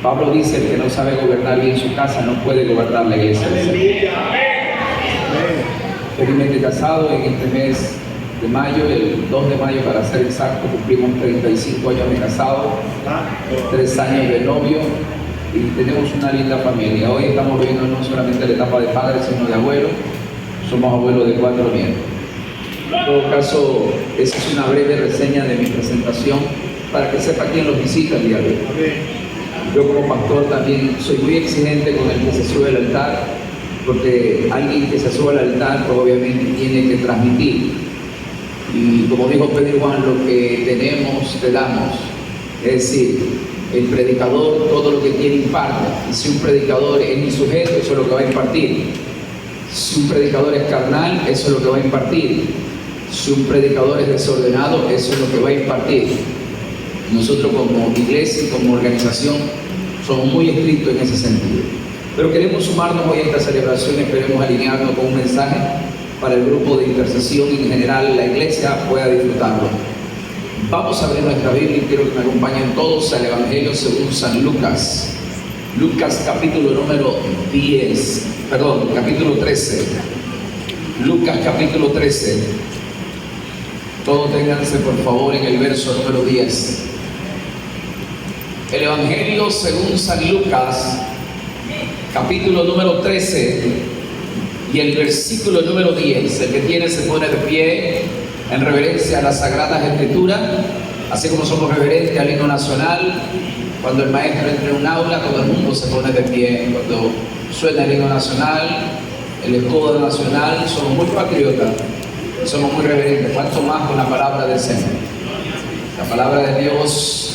Pablo dice: el que no sabe gobernar bien su casa no puede gobernar la iglesia. Felizmente casado en este mes de mayo, el 2 de mayo para ser exacto, cumplimos 35 años de casado, 3 años de novio y tenemos una linda familia. Hoy estamos viviendo no solamente la etapa de padres, sino de abuelos. Somos abuelos de 4 nietos. En todo caso, esa es una breve reseña de mi presentación para que sepa quién los visita el día de hoy. Yo como pastor también soy muy exigente con el que se sube al altar, porque alguien que se sube al altar pues obviamente tiene que transmitir. Y como dijo Pedro y Juan, lo que tenemos te damos. Es decir, el predicador todo lo que tiene imparte. Y si un predicador es insujeto, eso es lo que va a impartir. Si un predicador es carnal, eso es lo que va a impartir. Si un predicador es desordenado, eso es lo que va a impartir. Nosotros como iglesia y como organización somos muy estrictos en ese sentido. Pero queremos sumarnos hoy a esta celebración, esperemos alinearnos con un mensaje para el grupo de intercesión y en general la iglesia pueda disfrutarlo. Vamos a abrir nuestra Biblia y quiero que me acompañen todos al Evangelio según San Lucas. Lucas capítulo número 13. Lucas capítulo 13. Todos ténganse por favor en el verso número 10. El Evangelio según San Lucas, capítulo número 13 y el versículo número 10. El que tiene se pone de pie en reverencia a las Sagradas Escrituras, así como somos reverentes al himno nacional. Cuando el maestro entra en un aula, todo el mundo se pone de pie. Cuando suena el himno nacional, el escudo nacional, somos muy patriotas, somos muy reverentes. ¿Cuánto más con la palabra del Señor? La palabra de Dios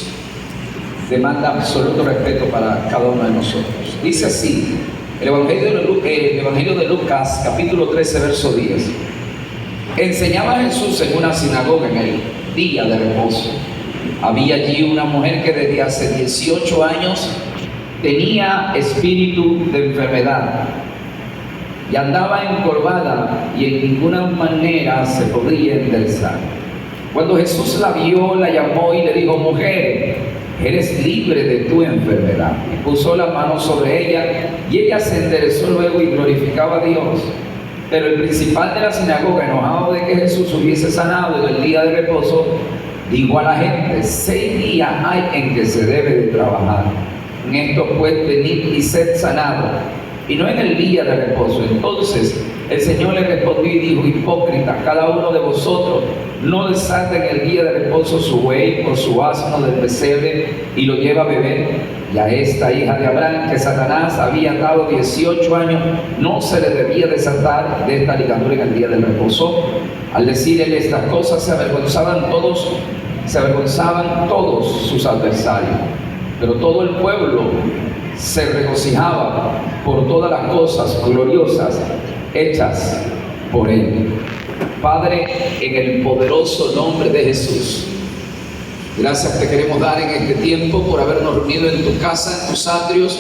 demanda absoluto respeto para cada uno de nosotros. Dice así, el Evangelio de Lucas, capítulo 13, verso 10. Enseñaba Jesús en una sinagoga en el día de reposo. Había allí una mujer que desde hace 18 años tenía espíritu de enfermedad y andaba encorvada y en ninguna manera se podía enderezar. Cuando Jesús la vio, la llamó y le dijo: mujer, eres libre de tu enfermedad. Y puso la mano sobre ella y ella se enderezó luego y glorificaba a Dios. Pero el principal de la sinagoga, enojado de que Jesús hubiese sanado en el día de reposo, dijo a la gente: 6 días hay en que se debe de trabajar. En esto pues venid y sed sanado, y no en el día de reposo. Entonces el Señor le respondió y dijo: hipócritas, cada uno de vosotros no desata en el día de reposo su buey o su asno del pesebre y lo lleva a beber. Y a esta hija de Abraham, que Satanás había dado 18 años, no se le debía desatar de esta ligadura en el día del reposo. Al decirle estas cosas se avergonzaban todos sus adversarios. Pero todo el pueblo se regocijaba por todas las cosas gloriosas hechas por él. Padre, en el poderoso nombre de Jesús, gracias te queremos dar en este tiempo por habernos reunido en tu casa, en tus atrios,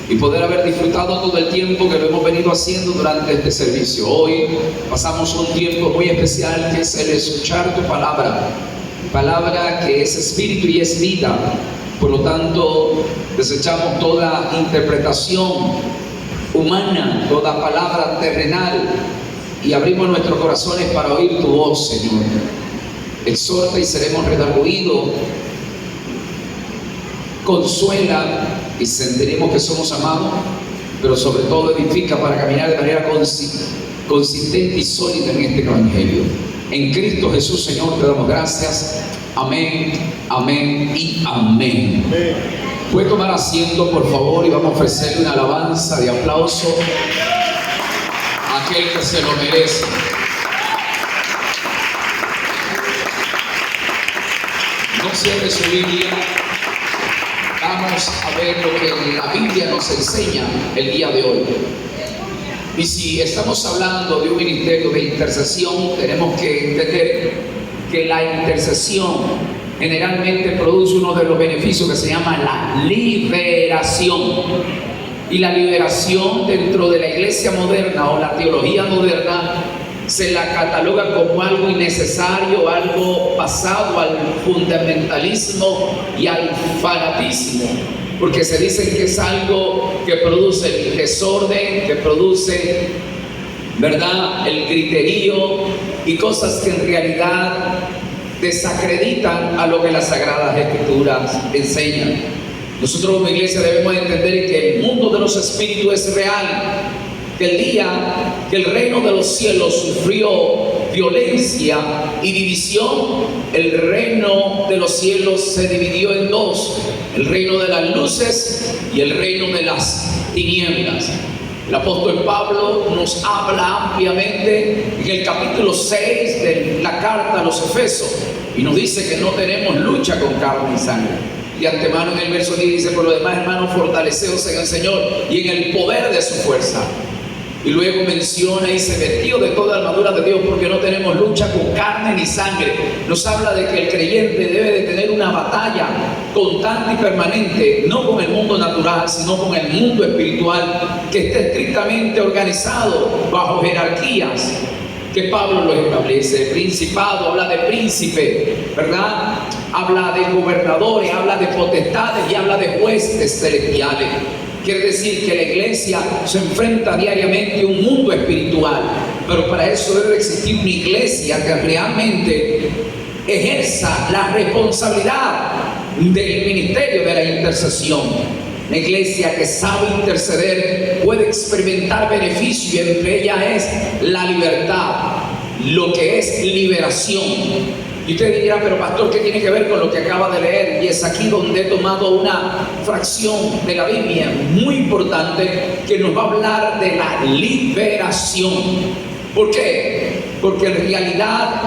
y poder haber disfrutado todo el tiempo que lo hemos venido haciendo durante este servicio. Hoy pasamos un tiempo muy especial que es el escuchar tu palabra que es espíritu y es vida. Por lo tanto, desechamos toda interpretación humana, toda palabra terrenal, y abrimos nuestros corazones para oír tu voz, Señor. Exhorta y seremos redarguidos, consuela y sentiremos que somos amados, pero sobre todo edifica para caminar de manera consistente y sólida en este Evangelio. En Cristo Jesús, Señor, te damos gracias. Amén, amén y amén. Puede tomar asiento, por favor, y vamos a ofrecerle una alabanza de aplauso a aquel que se lo merece. No cierre su Biblia. Vamos a ver lo que la Biblia nos enseña el día de hoy. Y si estamos hablando de un ministerio de intercesión, tenemos que entender que la intercesión generalmente produce uno de los beneficios que se llama la liberación. Y la liberación dentro de la iglesia moderna o la teología moderna se la cataloga como algo innecesario, algo pasado al fundamentalismo y al fanatismo. porque se dice que es algo que produce el desorden, que produce, ¿verdad?, el griterío y cosas que en realidad desacreditan a lo que las Sagradas Escrituras enseñan. Nosotros como iglesia debemos entender que el mundo de los espíritus es real, que el día que el reino de los cielos sufrió violencia y división, el reino de los cielos se dividió en dos: el reino de las luces y el reino de las tinieblas. El apóstol Pablo nos habla ampliamente en el capítulo 6 de la carta a los Efesios y nos dice que no tenemos lucha con carne y sangre. Y antemano en el verso 10 dice: por lo demás, hermanos, fortaleceos en el Señor y en el poder de su fuerza. Y luego menciona y se vestió de toda armadura de Dios, porque no tenemos lucha con carne ni sangre. Nos habla de que el creyente debe de tener una batalla constante y permanente, no con el mundo natural, sino con el mundo espiritual, que esté estrictamente organizado bajo jerarquías que Pablo lo establece. El principado habla de príncipe, ¿verdad? Habla de gobernadores, habla de potestades y habla de jueces celestiales. Quiere decir que la iglesia se enfrenta diariamente a un mundo espiritual, pero para eso debe existir una iglesia que realmente ejerza la responsabilidad del ministerio de la intercesión. La iglesia que sabe interceder puede experimentar beneficio, y entre ellas es la libertad, lo que es liberación. Y usted dirá: pero pastor, ¿qué tiene que ver con lo que acaba de leer? Y es aquí donde he tomado una fracción de la Biblia muy importante que nos va a hablar de la liberación. ¿Por qué? Porque en realidad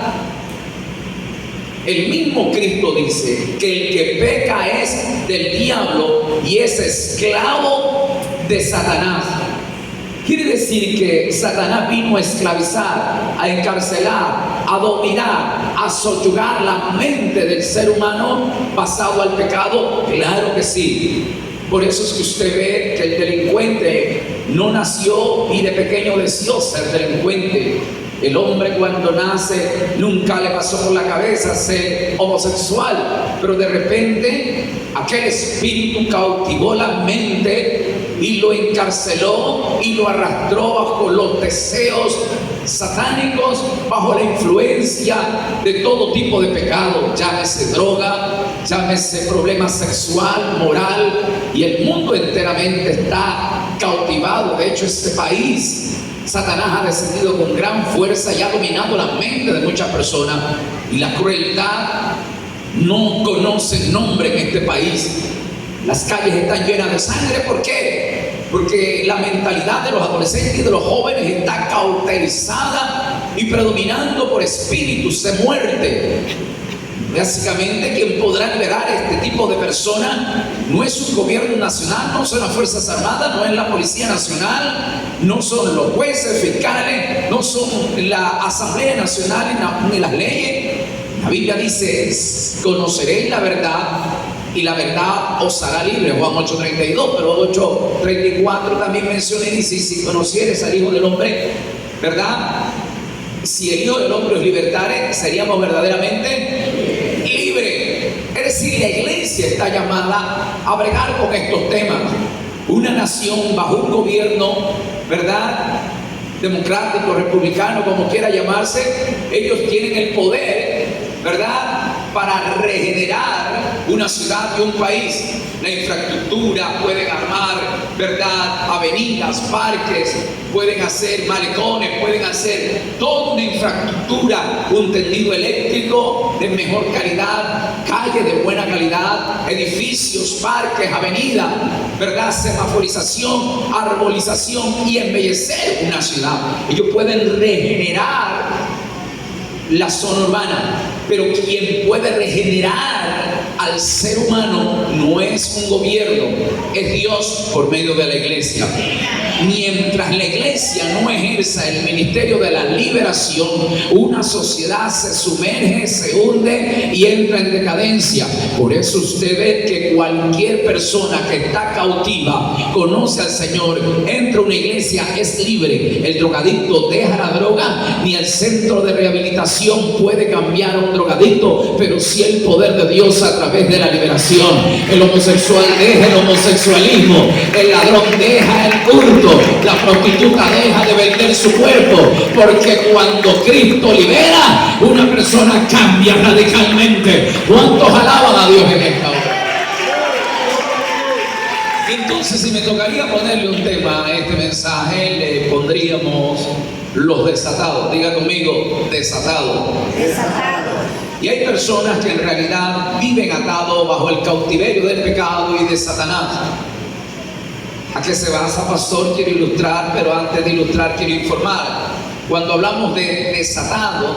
el mismo Cristo dice que el que peca es del diablo y es esclavo de Satanás. Quiere decir que Satanás vino a esclavizar, a encarcelar, a dominar, a soyugar la mente del ser humano pasado al pecado. Claro que sí. Por eso es que usted ve que el delincuente no nació y de pequeño deseó ser delincuente. El hombre cuando nace nunca le pasó por la cabeza ser homosexual, pero de repente aquel espíritu cautivó la mente y lo encarceló y lo arrastró bajo los deseos satánicos, bajo la influencia de todo tipo de pecado, llámese droga, llámese problema sexual, moral, y el mundo enteramente está cautivado. De hecho, este país, Satanás ha descendido con gran fuerza y ha dominado la mente de muchas personas, y la crueldad no conoce nombre en este país. Las calles están llenas de sangre. ¿Por qué? Porque la mentalidad de los adolescentes y de los jóvenes está cauterizada y predominando por espíritus de muerte. Básicamente, quien podrá liberar a este tipo de personas no es un gobierno nacional, no son las Fuerzas Armadas, no es la Policía Nacional, no son los jueces, fiscales, no son la Asamblea Nacional ni las leyes. La Biblia dice: conoceréis la verdad y la verdad os hará libre. Juan 8:32, pero 8:34 también menciona y dice: si conocieres al Hijo del Hombre, ¿verdad? Si el Hijo del Hombre os libertare, seríamos verdaderamente libres. Es decir, la iglesia está llamada a bregar con estos temas. Una nación bajo un gobierno, ¿verdad?, democrático, republicano, como quiera llamarse, ellos tienen el poder, ¿verdad?, para regenerar una ciudad y un país. La infraestructura, pueden armar, ¿verdad?, avenidas, parques, pueden hacer malecones, pueden hacer toda una infraestructura, un tendido eléctrico de mejor calidad, calles de buena calidad, edificios, parques, avenidas, ¿verdad?, semaforización, arbolización y embellecer una ciudad. Ellos pueden regenerar la zona urbana, pero quien puede regenerar al ser humano no es un gobierno, es Dios por medio de la iglesia. Mientras la iglesia no ejerza el ministerio de la liberación, una sociedad se sumerge, se hunde y entra en decadencia. Por eso usted ve que cualquier persona que está cautiva, conoce al Señor, entra a una iglesia, es libre. El drogadicto deja la droga, ni el centro de rehabilitación puede cambiar a un drogadicto, pero sí el poder de Dios a través de la liberación. El homosexual deja el homosexualismo, el ladrón deja el hurto, la prostituta deja de vender su cuerpo, porque cuando Cristo libera, una persona cambia radicalmente. ¿Cuántos alaban a Dios en esta hora? Entonces, si me tocaría ponerle un tema a este mensaje, le pondríamos los desatados. Diga conmigo, desatados. Desatados. Y hay personas que en realidad viven atados bajo el cautiverio del pecado y de Satanás. ¿A qué se basa, pastor? Quiero ilustrar, pero antes de ilustrar quiero informar. Cuando hablamos de desatado,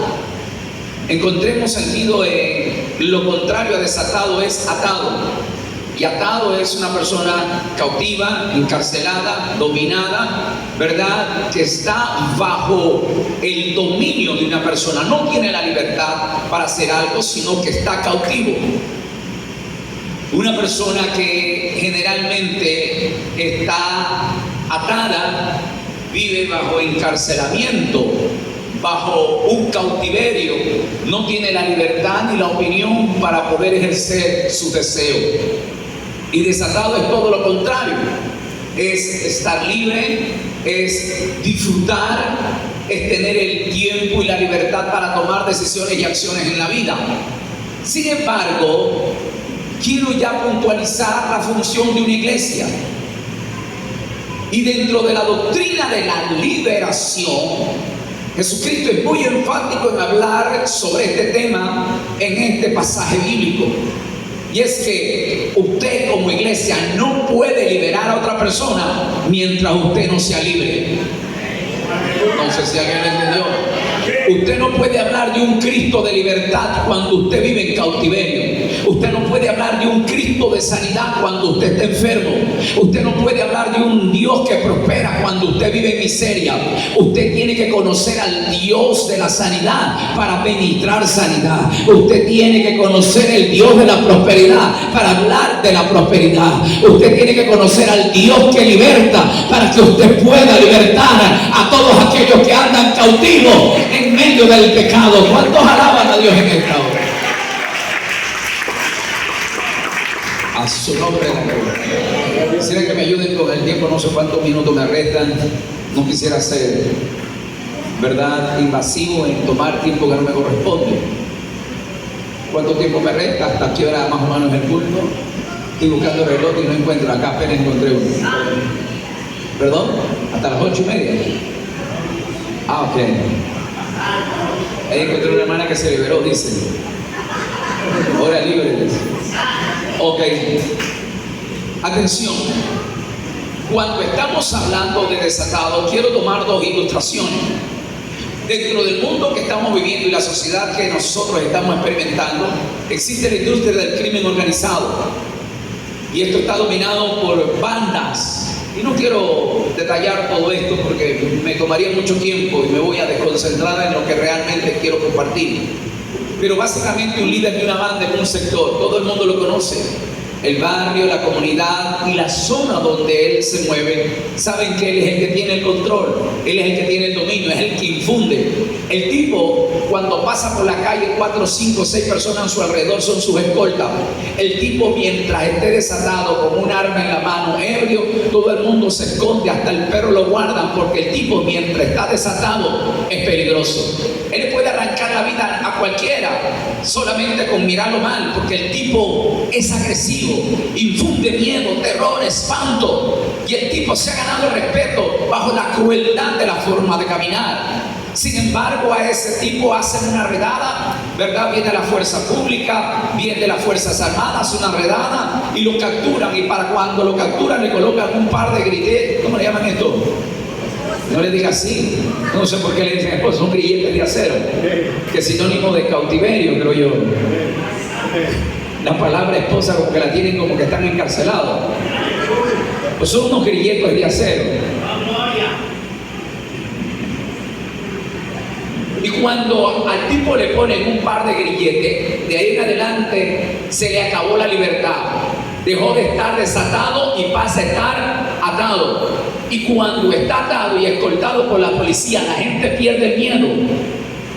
encontremos sentido en lo contrario a desatado es atado. Y atado es una persona cautiva, encarcelada, dominada, ¿verdad? Que está bajo el dominio de una persona. No tiene la libertad para hacer algo, sino que está cautivo. Una persona que generalmente está atada, vive bajo encarcelamiento, bajo un cautiverio, no tiene la libertad ni la opinión para poder ejercer su deseo. Y desatado es todo lo contrario, es estar libre, es disfrutar, es tener el tiempo y la libertad para tomar decisiones y acciones en la vida. Sin embargo, quiero ya puntualizar la función de una iglesia. Y dentro de la doctrina de la liberación, Jesucristo es muy enfático en hablar sobre este tema en este pasaje bíblico. Y es que usted como iglesia no puede liberar a otra persona mientras usted no sea libre. No sé si alguien lo entendió. Usted no puede hablar de un Cristo de libertad cuando usted vive en cautiverio. Usted no puede hablar de un Cristo de sanidad cuando usted está enfermo. Usted no puede hablar de un Dios que prospera cuando usted vive en miseria. Usted tiene que conocer al Dios de la sanidad para ministrar sanidad. Usted tiene que conocer el Dios de la prosperidad para hablar de la prosperidad. Usted tiene que conocer al Dios que liberta para que usted pueda libertar a todos aquellos que andan cautivos en medio del pecado. ¿Cuántos alaban a Dios en esta hora? A su nombre la gloria. Quisiera que me ayuden con el tiempo, no sé cuántos minutos me restan. No quisiera ser, ¿verdad?, invasivo en tomar tiempo que no me corresponde. ¿Cuánto tiempo me resta? ¿Hasta qué hora más o menos el culto? Estoy buscando el reloj y no encuentro. Acá apenas encontré uno. ¿Perdón? Hasta las 8:30. Ah, ok. Ahí encontré una hermana que se liberó, dice. Ahora libre, dice. Ok. Atención. Cuando estamos hablando de desatado, quiero tomar dos ilustraciones. Dentro del mundo que estamos viviendo y la sociedad que nosotros estamos experimentando, existe la industria del crimen organizado. Y esto está dominado por bandas. Y no quiero detallar todo esto porque me tomaría mucho tiempo y me voy a desconcentrar en lo que realmente quiero compartir. Pero básicamente un líder de una banda en un sector, todo el mundo lo conoce. El barrio, la comunidad y la zona donde él se mueve, saben que él es el que tiene el control, él es el que tiene el dominio, es el que infunde. El tipo, cuando pasa por la calle, 4, 5, 6 personas a su alrededor son sus escoltas. El tipo, mientras esté desatado con un arma en la mano, ebrio, todo el mundo se esconde, hasta el perro lo guardan, porque el tipo, mientras está desatado, es peligroso. Él le puede arrancar la vida a cualquiera solamente con mirarlo mal, porque el tipo es agresivo, infunde miedo, terror, espanto, y el tipo se ha ganado el respeto bajo la crueldad de la forma de caminar. Sin embargo, a ese tipo hacen una redada, ¿verdad? Viene la fuerza pública, viene las fuerzas armadas, hace una redada y lo capturan, y para cuando lo capturan le colocan un par de grilletes. ¿Cómo le llaman esto? No le diga así, no sé por qué le dicen esposo, son grilletes de acero, que es sinónimo de cautiverio, creo yo. La palabra esposa como que la tienen como que están encarcelados. Pues son unos grilletes de acero. Y cuando al tipo le ponen un par de grilletes, de ahí en adelante se le acabó la libertad. Dejó de estar desatado y pasa a estar atado. Y cuando está atado y escoltado por la policía, la gente pierde el miedo.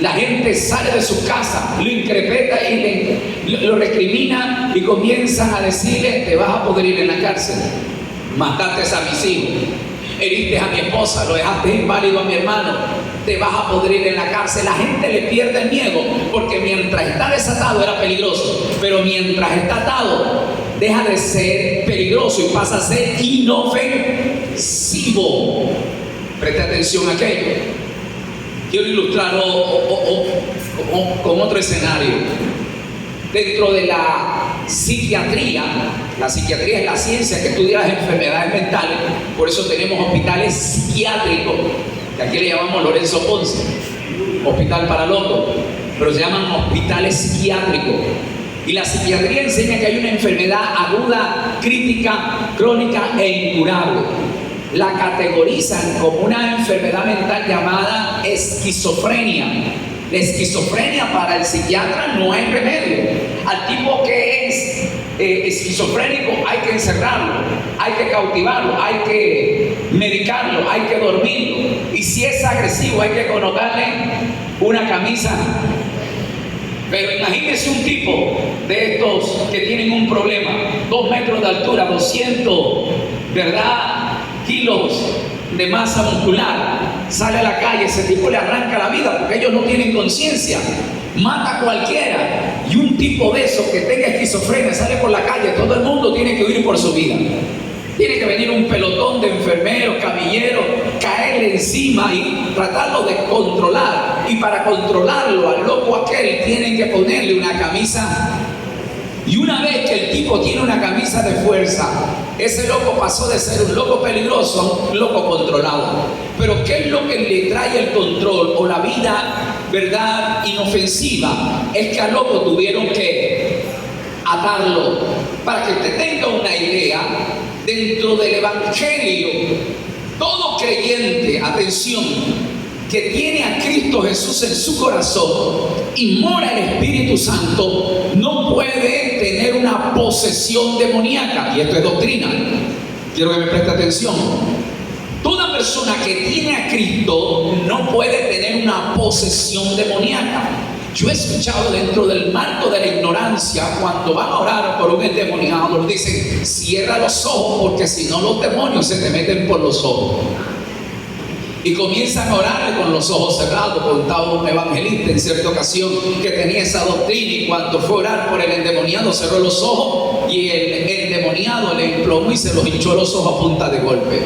La gente sale de su casa, lo increpeta y lo recrimina y comienzan a decirle: te vas a pudrir en la cárcel, mataste a mis hijos, heriste a mi esposa, lo dejaste inválido a mi hermano, te vas a pudrir en la cárcel. La gente le pierde el miedo porque mientras está desatado era peligroso, pero mientras está atado deja de ser peligroso y pasa a ser inofensivo. Preste atención a aquello. Quiero ilustrarlo con otro escenario. Dentro de la psiquiatría es la ciencia que estudia las enfermedades mentales, por eso tenemos hospitales psiquiátricos, que aquí le llamamos Lorenzo Ponce, hospital para locos, pero se llaman hospitales psiquiátricos. Y la psiquiatría enseña que hay una enfermedad aguda, crítica, crónica e incurable. La categorizan como una enfermedad mental llamada esquizofrenia. La esquizofrenia para el psiquiatra no hay remedio. Al tipo que es esquizofrénico hay que encerrarlo, hay que cautivarlo, hay que medicarlo, hay que dormirlo. Y si es agresivo hay que colocarle una camisa. Pero imagínense un tipo de estos que tienen un problema, 2 metros de altura, 200, ¿verdad?, kilos de masa muscular, sale a la calle, ese tipo le arranca la vida porque ellos no tienen conciencia, mata a cualquiera. Y un tipo de esos que tenga esquizofrenia sale por la calle, todo el mundo tiene que huir por su vida. Tiene que venir un pelotón de enfermeros, camilleros, caerle encima y tratarlo de controlar. Y para controlarlo al loco aquel tienen que ponerle una camisa. Y una vez que el tipo tiene una camisa de fuerza, ese loco pasó de ser un loco peligroso a un loco controlado. Pero ¿qué es lo que le trae el control o la vida, verdad, inofensiva? Es que al loco tuvieron que atarlo. Para que usted tenga una idea, dentro del Evangelio, todo creyente, atención, que tiene a Cristo Jesús en su corazón y mora el Espíritu Santo, no puede tener una posesión demoníaca. Y esto es doctrina. Quiero que me preste atención. Toda persona que tiene a Cristo no puede tener una posesión demoníaca. Yo he escuchado dentro del marco de la ignorancia, cuando van a orar por un endemoniado, les dicen: cierra los ojos porque si no los demonios se te meten por los ojos. Y comienzan a orarle con los ojos cerrados. Contaba un evangelista en cierta ocasión que tenía esa doctrina, y cuando fue a orar por el endemoniado cerró los ojos y el endemoniado le emplomó y se los hinchó los ojos a punta de golpe.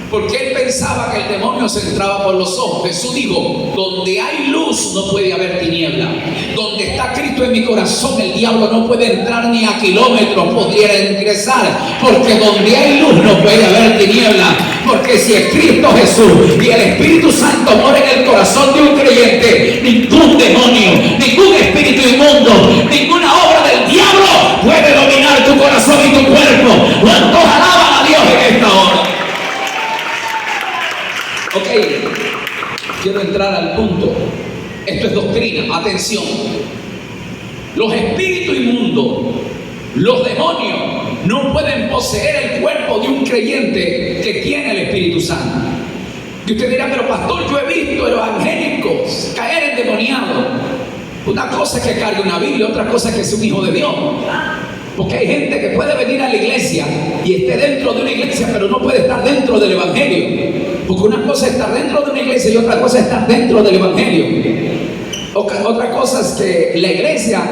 Porque él pensaba que el demonio se entraba por los ojos. Jesús dijo: donde hay luz no puede haber tiniebla. Donde está Cristo en mi corazón, el diablo no puede entrar ni a kilómetros pudiera ingresar. Porque donde hay luz no puede haber tiniebla. Porque si es Cristo Jesús y el Espíritu Santo mora en el corazón de un creyente, ningún demonio, ningún espíritu inmundo, ninguna obra del diablo puede dominar tu corazón y tu cuerpo. ¿Cuántos alaban a Dios en esta hora? Ok, quiero entrar al punto. Esto es doctrina, atención. Los espíritus inmundos, los demonios, no pueden poseer el cuerpo de un creyente que tiene el Espíritu Santo. Y usted dirá: pero pastor, yo he visto evangélicos caer endemoniados. Una cosa es que cargue una Biblia, otra cosa es que sea un hijo de Dios. Porque hay gente que puede venir a la iglesia y esté dentro de una iglesia, pero no puede estar dentro del evangelio. Porque una cosa es estar dentro de una iglesia y otra cosa es estar dentro del evangelio. Otra cosa es que la iglesia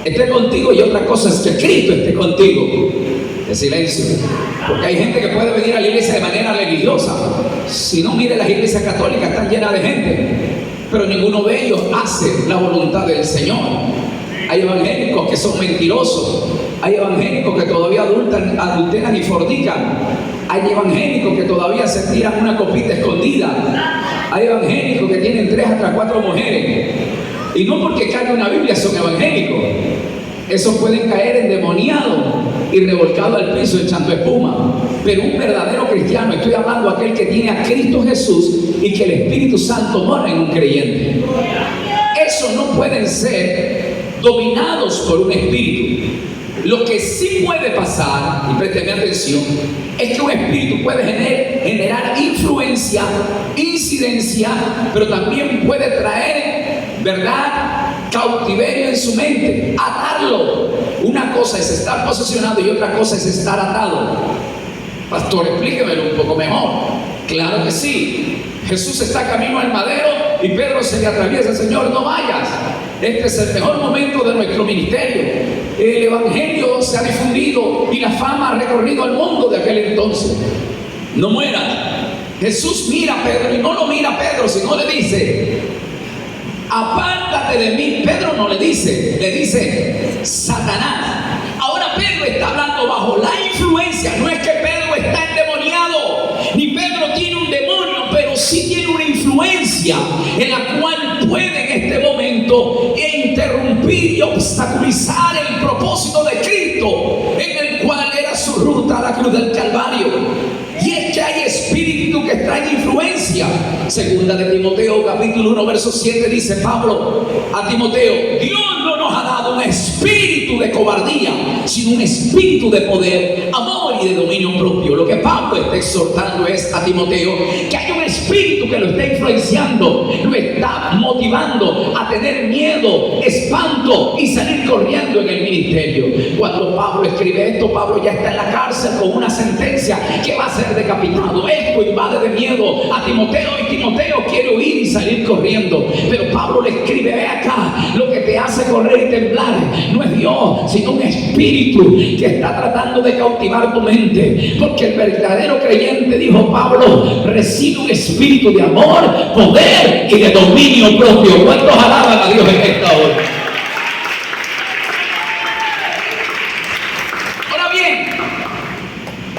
esté contigo y otra cosa es que Cristo esté contigo. De silencio. Porque hay gente que puede venir a la iglesia de manera religiosa. Si no, mire, las iglesias católicas están llenas de gente, pero ninguno de ellos hace la voluntad del Señor. Hay evangélicos que son mentirosos. Hay evangélicos que todavía adulteran y fornican. Hay evangélicos que todavía se tiran una copita escondida. Hay evangélicos que tienen 3 hasta 4 mujeres. Y no porque carguen una Biblia son evangélicos. Esos pueden caer endemoniados y revolcados al piso echando espuma. Pero un verdadero cristiano, estoy hablando de aquel que tiene a Cristo Jesús y que el Espíritu Santo mora en un creyente. Esos no pueden ser dominados por un espíritu. Lo que sí puede pasar, y présteme atención, es que un espíritu puede generar influencia, incidencia, pero también puede traer, ¿verdad?, cautiverio en su mente, atarlo. Una cosa es estar posesionado y otra cosa es estar atado. Pastor, explíquemelo un poco mejor. Claro que sí. Jesús está camino al madero y Pedro se le atraviesa: Señor, no vayas. Este es el mejor momento de nuestro ministerio. El evangelio se ha difundido y la fama ha recorrido el mundo de aquel entonces. No mueras. Jesús mira a Pedro y no lo mira a Pedro, sino le dice: apártate de mí. Pedro no le dice Satanás. Ahora Pedro está hablando bajo la influencia. No es que Pedro está endemoniado, ni Pedro tiene un demonio, pero sí tiene una influencia en la cual puede en este momento interrumpir y obstaculizar el propósito de Cristo, en el cual era su ruta a la cruz del Calvario. Y es que hay espíritu que traen influencia. Segunda de Timoteo capítulo 1 verso 7 dice Pablo a Timoteo: Dios no nos ha dado un espíritu de cobardía, sino un espíritu de poder, amor y de dominio propio. Lo que Pablo está exhortando es a Timoteo que hay un espíritu que lo está influenciando, lo está motivando a tener miedo, espanto y salir corriendo en el ministerio. Cuando Pablo escribe esto, Pablo ya está en la cárcel con una sentencia que va a ser decapitado. Esto invade de miedo a Timoteo y Timoteo quiere huir y salir corriendo. Pero Pablo le escribe: ve acá, lo que te hace correr y temblar no es Dios, sino un espíritu que está tratando de cautivar tu mente. Porque el verdadero creyente, dijo Pablo, recibe un espíritu de amor, poder y de dominio propio. ¿Cuántos alaban a Dios en esta hora? Ahora bien,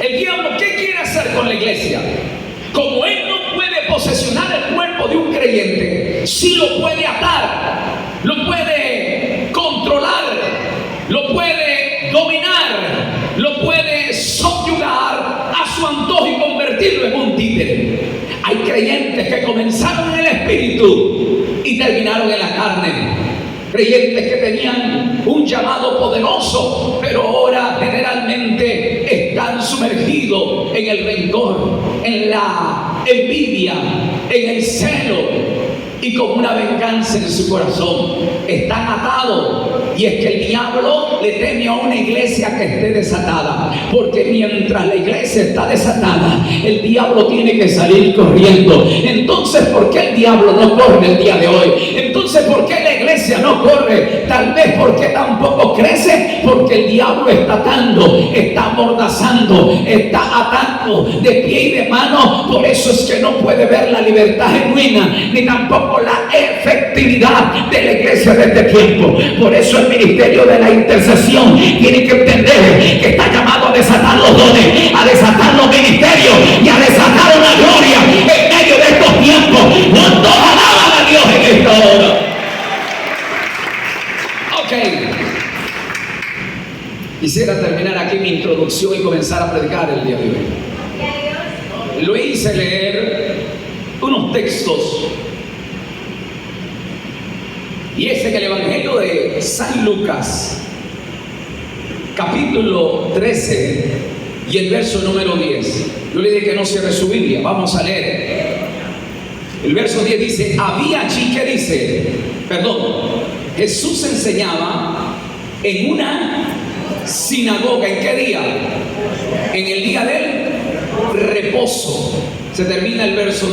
el diablo, ¿qué quiere hacer con la iglesia? Como él no puede posesionar el cuerpo de un creyente, sí lo puede atar, lo puede controlar, lo puede dominar, lo puede subyugar a su antojo y convertirlo en un títere. Hay creyentes que comenzaron en el espíritu y terminaron en la carne. Creyentes que tenían un llamado poderoso, pero ahora generalmente están sumergidos en el rencor, en la envidia, en el celo y con una venganza en su corazón. Están atados. Y es que el diablo le teme a una iglesia que esté desatada, porque mientras la iglesia está desatada, el diablo tiene que salir corriendo. Entonces, ¿por qué el diablo no corre el día de hoy? Entonces, ¿por qué la iglesia no corre? Tal vez porque tampoco crece, porque el diablo está atando, está amordazando, está atando de pie y de mano. Por eso es que no puede ver la libertad genuina, ni tampoco la efectividad de la iglesia de este tiempo. Por eso el ministerio de la intercesión tiene que entender que está llamado a desatar los dones, a desatar los ministerios y a desatar una gloria en medio de estos tiempos. ¿Cuántos alaban a Dios en esta hora? Ok. Quisiera terminar aquí mi introducción y comenzar a predicar el día de hoy. Lo hice leer unos textos. Y es en el Evangelio de San Lucas, capítulo 13 y el verso número 10. Yo le dije que no cierre su Biblia, vamos a leer. El verso 10 dice: había allí, ¿qué dice? Jesús enseñaba en una sinagoga. ¿En qué día? En el día del reposo. Se termina el verso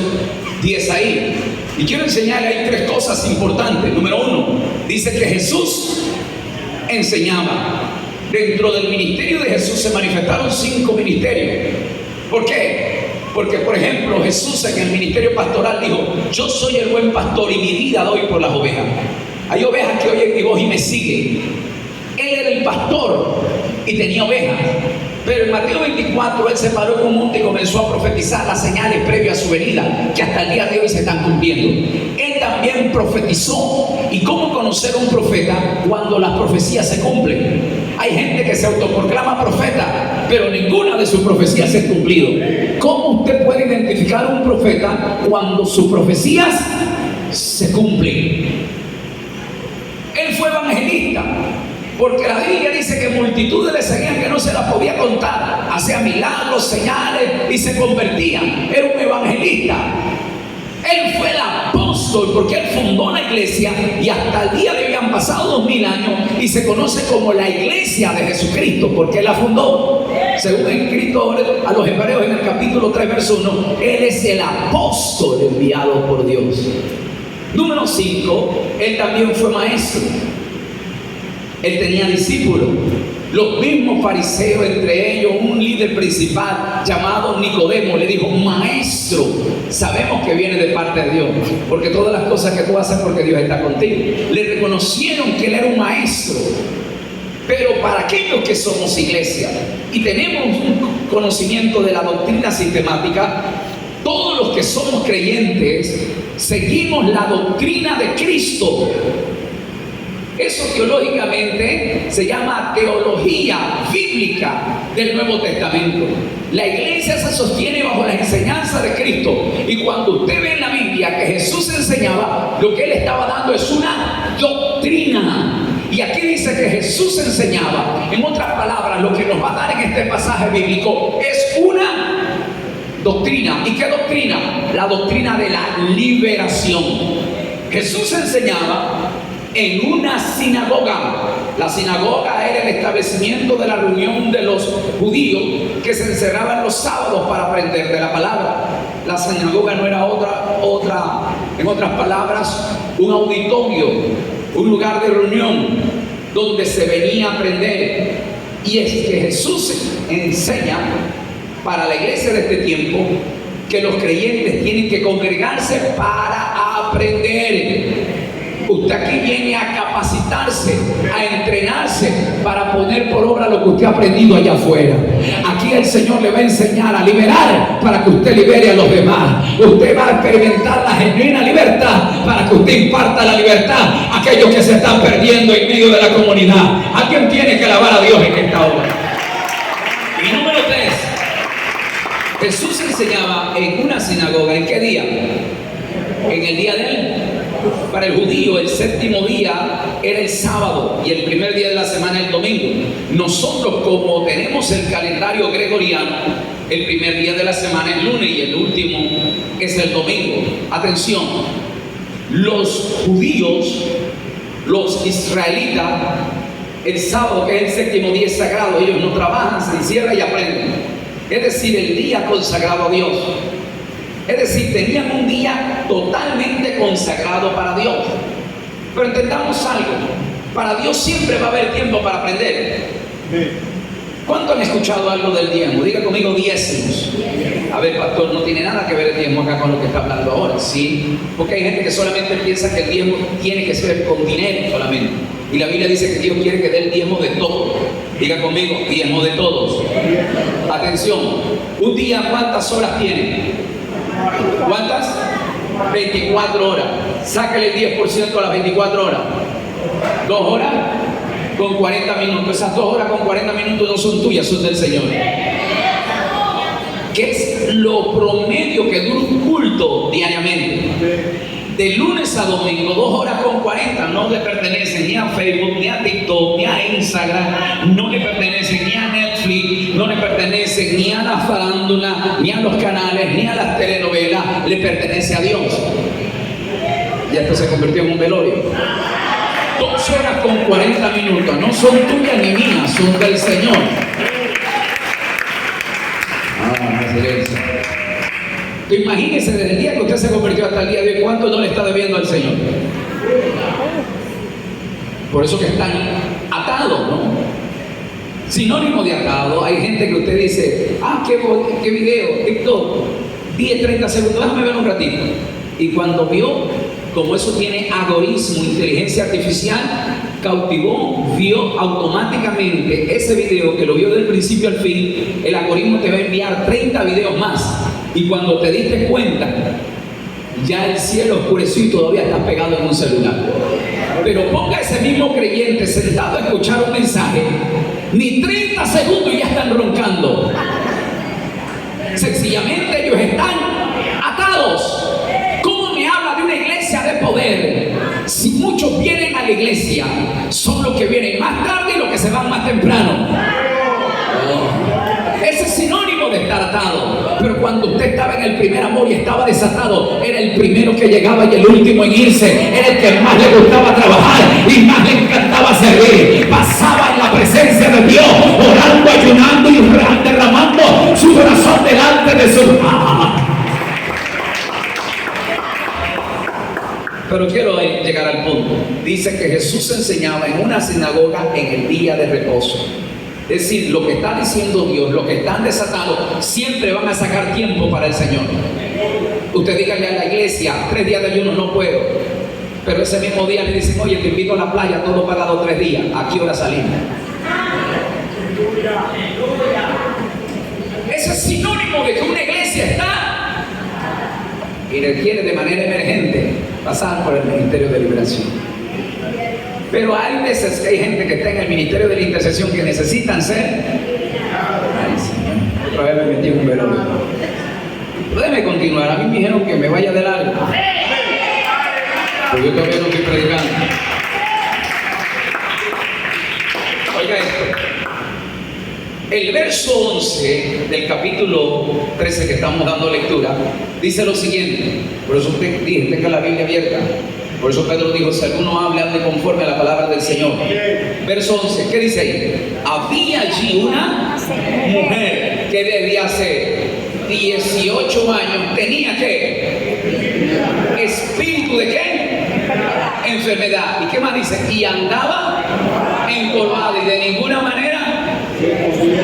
10 ahí. Y quiero enseñarle ahí tres cosas importantes. Número uno, dice que Jesús enseñaba. Dentro del ministerio de Jesús se manifestaron 5 ministerios. ¿Por qué? Porque, por ejemplo, Jesús en el ministerio pastoral dijo: yo soy el buen pastor y mi vida doy por las ovejas. Hay ovejas que oyen mi voz y me siguen. Él era el pastor y tenía ovejas. Pero en Mateo 24 él se paró en un monte y comenzó a profetizar las señales previas a su venida, que hasta el día de hoy se están cumpliendo. Él también profetizó. ¿Y cómo conocer a un profeta? Cuando las profecías se cumplen. Hay gente que se autoproclama profeta, pero ninguna de sus profecías se ha cumplido. ¿Cómo usted puede identificar a un profeta cuando sus profecías se cumplen? Él fue evangelista. Porque la Biblia dice que multitudes le seguían que no se las podía contar. Hacía milagros, señales y se convertían. Era un evangelista. Él fue el apóstol porque él fundó la iglesia y hasta el día de hoy han pasado 2000 años y se conoce como la iglesia de Jesucristo porque él la fundó. Según escrito a los Hebreos en el capítulo 3, verso 1, él es el apóstol enviado por Dios. Número 5, él también fue maestro. Él tenía discípulos. Los mismos fariseos, entre ellos un líder principal llamado Nicodemo, le dijo: maestro, sabemos que viene de parte de Dios, porque todas las cosas que tú haces porque Dios está contigo. Le reconocieron que él era un maestro. Pero para aquellos que somos iglesia y tenemos un conocimiento de la doctrina sistemática, todos los que somos creyentes seguimos la doctrina de Cristo. Eso teológicamente se llama teología bíblica del Nuevo Testamento. La iglesia se sostiene bajo la enseñanza de Cristo. Y cuando usted ve en la Biblia que Jesús enseñaba, lo que él estaba dando es una doctrina. Y aquí dice que Jesús enseñaba. En otras palabras, lo que nos va a dar en este pasaje bíblico es una doctrina. ¿Y qué doctrina? La doctrina de la liberación. Jesús enseñaba en una sinagoga. La sinagoga era el establecimiento de la reunión de los judíos que se encerraban los sábados para aprender de la palabra. La sinagoga no era en otras palabras, un auditorio, un lugar de reunión donde se venía a aprender. Y es que Jesús enseña para la iglesia de este tiempo que los creyentes tienen que congregarse para aprender. Usted aquí viene a capacitarse, a entrenarse para poner por obra lo que usted ha aprendido allá afuera. Aquí el Señor le va a enseñar a liberar para que usted libere a los demás. Usted va a experimentar la genuina libertad para que usted imparta la libertad a aquellos que se están perdiendo en medio de la comunidad. Alguien tiene que alabar a Dios en esta hora. Y número 3, Jesús enseñaba en una sinagoga. ¿En qué día? En el día de él. Para el judío el séptimo día era el sábado y el primer día de la semana el domingo. Nosotros, como tenemos el calendario gregoriano, el primer día de la semana es el lunes y el último es el domingo. Atención, los judíos, los israelitas, el sábado, que es el séptimo día, es sagrado. Ellos no trabajan, se encierran y aprenden. Es decir, el día consagrado a Dios. Es decir, tenían un día totalmente consagrado para Dios. Pero entendamos algo: para Dios siempre va a haber tiempo para aprender. ¿Cuánto han escuchado algo del diezmo? Diga conmigo: diezmos. A ver, pastor, no tiene nada que ver el diezmo acá con lo que está hablando ahora. Sí, porque hay gente que solamente piensa que el diezmo tiene que ser con dinero solamente. Y la Biblia dice que Dios quiere que dé el diezmo de todo. Diga conmigo: diezmo de todos. Atención, un día, ¿cuántas horas tiene? ¿Cuántas? 24 horas. Sácale el 10% a las 24 horas. 2 horas con 40 minutos. Esas 2 horas con 40 minutos no son tuyas, son del Señor. ¿Qué es lo promedio que dura un culto diariamente? De lunes a domingo, 2 horas con 40 no le pertenecen ni a Facebook, ni a TikTok, ni a Instagram, no le pertenecen ni a Netflix, no le pertenecen ni a la farándula, ni a los canales, ni a las telenovelas, le pertenece a Dios. Y esto se convirtió en un velorio. 2 horas con 40 minutos no son tuyas ni mías, son del Señor. Silencio. Imagínese desde el día que usted se convirtió hasta el día de hoy, ¿cuánto no le está debiendo al Señor? Por eso que están atados, ¿no? Sinónimo de atado, hay gente que usted dice: ah, qué video, TikTok, 10, 30 segundos, déjame ver un ratito. Y cuando vio, como eso tiene algoritmo, inteligencia artificial, cautivó, vio automáticamente ese video que lo vio del principio al fin. El algoritmo te va a enviar 30 videos más. Y cuando te diste cuenta, ya el cielo oscureció y todavía estás pegado en un celular. Pero ponga ese mismo creyente sentado a escuchar un mensaje, ni 30 segundos y ya están roncando. Sencillamente ellos están atados. ¿Cómo me habla de una iglesia de poder? Si muchos vienen a la iglesia, son los que vienen más tarde y desatado. Pero cuando usted estaba en el primer amor y estaba desatado, era el primero que llegaba y el último en irse. Era el que más le gustaba trabajar y más le encantaba servir. Pasaba en la presencia de Dios, orando, ayunando y derramando su corazón delante de su alma. Pero quiero llegar al punto. Dice que Jesús enseñaba en una sinagoga en el día de reposo. Es decir, lo que está diciendo Dios, los que están desatados, siempre van a sacar tiempo para el Señor. Usted dígale a la iglesia, 3 días de ayuno no puedo. Pero ese mismo día le dicen, oye, te invito a la playa, todo pagado 3 días. ¿A qué hora salimos? Eso es sinónimo de que una iglesia está y requiere de manera emergente pasar por el ministerio de liberación. Pero hay veces que hay gente que está en el ministerio de la intercesión que necesitan ser. Ay, Señor, otra vez me metí en un velorio. Déjeme continuar. A mí me dijeron que me vaya de largo, pero yo todavía no estoy predicando. Oiga esto. El verso 11 del capítulo 13 que estamos dando lectura dice lo siguiente. Por eso usted dije, tenga la Biblia abierta. Por eso Pedro dijo, si alguno habla, ande conforme a la palabra del Señor. Verso 11, ¿qué dice ahí? Había allí una mujer que desde hace 18 años tenía ¿qué? Espíritu de ¿qué? Enfermedad. ¿Y qué más dice? Y andaba encorvada y de ninguna manera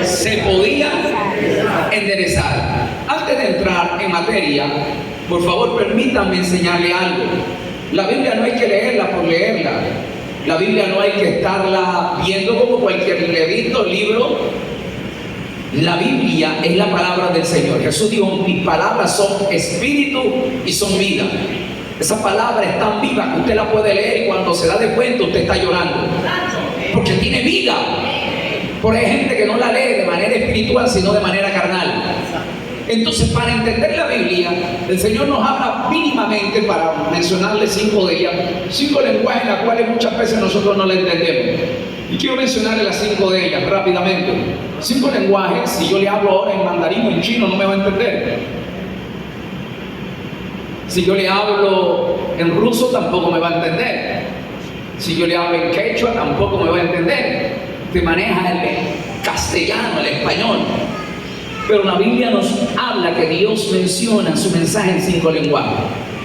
se podía enderezar. Antes de entrar en materia, por favor permítanme enseñarle algo. La Biblia no hay que leerla por leerla. La Biblia no hay que estarla viendo como cualquier librito, libro. La Biblia es la palabra del Señor. Jesús dijo, mis palabras son espíritu y son vida. Esa palabra es tan viva que usted la puede leer y cuando se da de cuenta usted está llorando. Porque tiene vida. Porque hay gente que no la lee de manera espiritual, sino de manera carnal. Entonces, para entender la Biblia, el Señor nos habla mínimamente, para mencionarle 5 de ellas, 5 lenguajes en las cuales muchas veces nosotros no la entendemos. Y quiero mencionarle las 5 de ellas rápidamente. 5 lenguajes, si yo le hablo ahora en mandarín o en chino, no me va a entender. Si yo le hablo en ruso, tampoco me va a entender. Si yo le hablo en quechua, tampoco me va a entender. Te maneja el castellano, el español. Pero la Biblia nos habla que Dios menciona su mensaje en 5 lenguajes.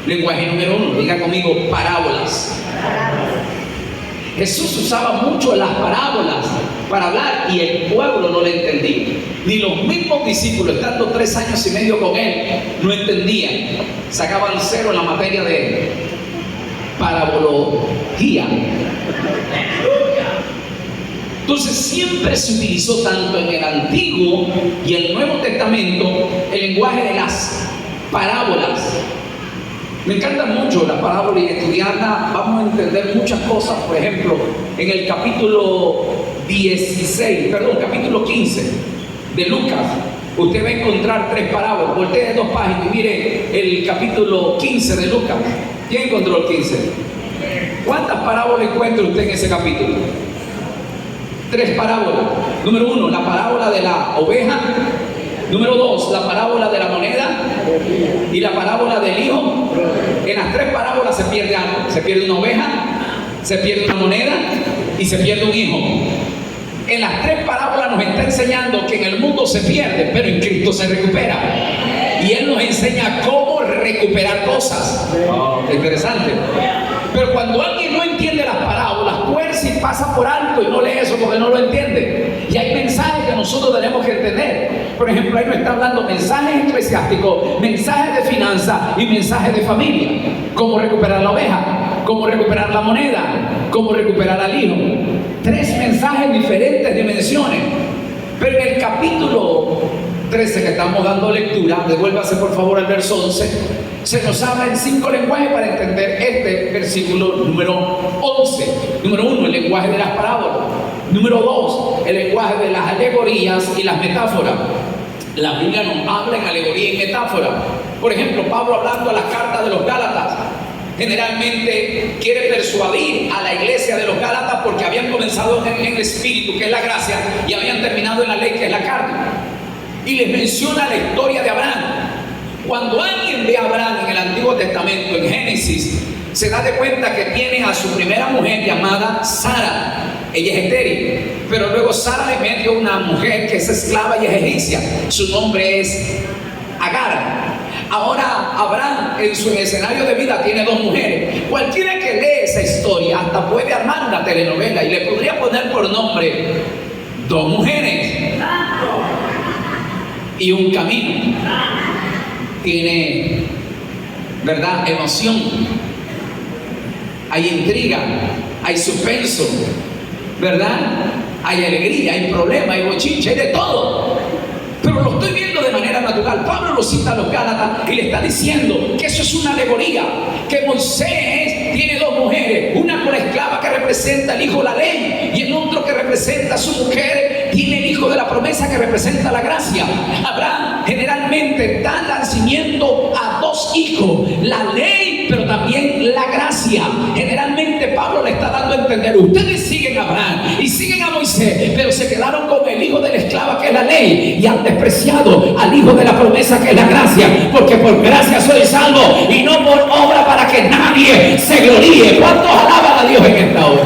Lenguaje número 1, diga conmigo, parábolas. Jesús usaba mucho las parábolas para hablar y el pueblo no le entendía. Ni los mismos discípulos, estando 3 años y medio con él, no entendían. Sacaban 0 en la materia de parabología. Entonces siempre se utilizó tanto en el Antiguo y el Nuevo Testamento el lenguaje de las parábolas. Me encantan mucho las parábolas y estudiarlas vamos a entender muchas cosas. Por ejemplo, en el capítulo 15 de Lucas, usted va a encontrar 3 parábolas. Voltee 2 páginas y mire el capítulo 15 de Lucas. ¿Quién encontró el 15? ¿Cuántas parábolas encuentra usted en ese capítulo? 3 parábolas. Número 1, la parábola de la oveja. Número 2, la parábola de la moneda. Y la parábola del hijo. En las 3 parábolas se pierde algo. Se pierde una oveja, se pierde una moneda y se pierde un hijo. En las 3 parábolas nos está enseñando que en el mundo se pierde, pero en Cristo se recupera. Y Él nos enseña cómo recuperar cosas. Qué interesante. Pero cuando alguien no entiende las parábolas, tuerce y pasa por alto y no lee eso porque no lo entiende. Y hay mensajes que nosotros tenemos que entender. Por ejemplo, ahí nos está hablando mensajes eclesiásticos, mensajes de finanzas y mensajes de familia. Cómo recuperar la oveja, cómo recuperar la moneda, cómo recuperar al hijo. 3 mensajes, diferentes dimensiones. Pero en el capítulo 13 que estamos dando lectura, devuélvase por favor al verso 11, se nos habla en 5 lenguajes para entender este versículo número 11. Número 1, el lenguaje de las parábolas. Número 2, el lenguaje de las alegorías y las metáforas. La Biblia nos habla en alegoría y metáfora. Por ejemplo, Pablo hablando a las cartas de los Gálatas, generalmente quiere persuadir a la iglesia de los Gálatas porque habían comenzado en el espíritu, que es la gracia, y habían terminado en la ley, que es la carne. y les menciona la historia de Abraham. Cuando alguien ve a Abraham en el Antiguo Testamento, en Génesis, se da de cuenta que tiene a su primera mujer llamada Sara. Ella es estéril, pero luego Sara le mete a una mujer que es esclava y es egipcia. Su nombre es Agar. Ahora Abraham en su escenario de vida tiene dos mujeres. Cualquiera que lee esa historia hasta puede armar una telenovela y le podría poner por nombre Dos mujeres y un camino. Tiene, ¿verdad?, emoción, hay intriga, hay suspenso, ¿verdad? Hay alegría, hay problema, hay bochinche, hay de todo. Pero lo estoy viendo de manera natural. Pablo lo cita a los Gálatas y le está diciendo que eso es una alegoría, que Moisés tiene dos mujeres, una con esclava que representa el hijo de la ley y el otro que representa a su mujer, tiene el hijo de la promesa que representa la gracia. Abraham generalmente da nacimiento a dos hijos, la ley pero también la gracia. Generalmente Pablo le está dando a entender: ustedes siguen a Abraham y siguen a Moisés, pero se quedaron con el hijo de la esclava que es la ley y han despreciado al hijo de la promesa que es la gracia, porque por gracia soy salvo y no por obra para que nadie se gloríe. ¿Cuántos alaban a Dios en esta hora?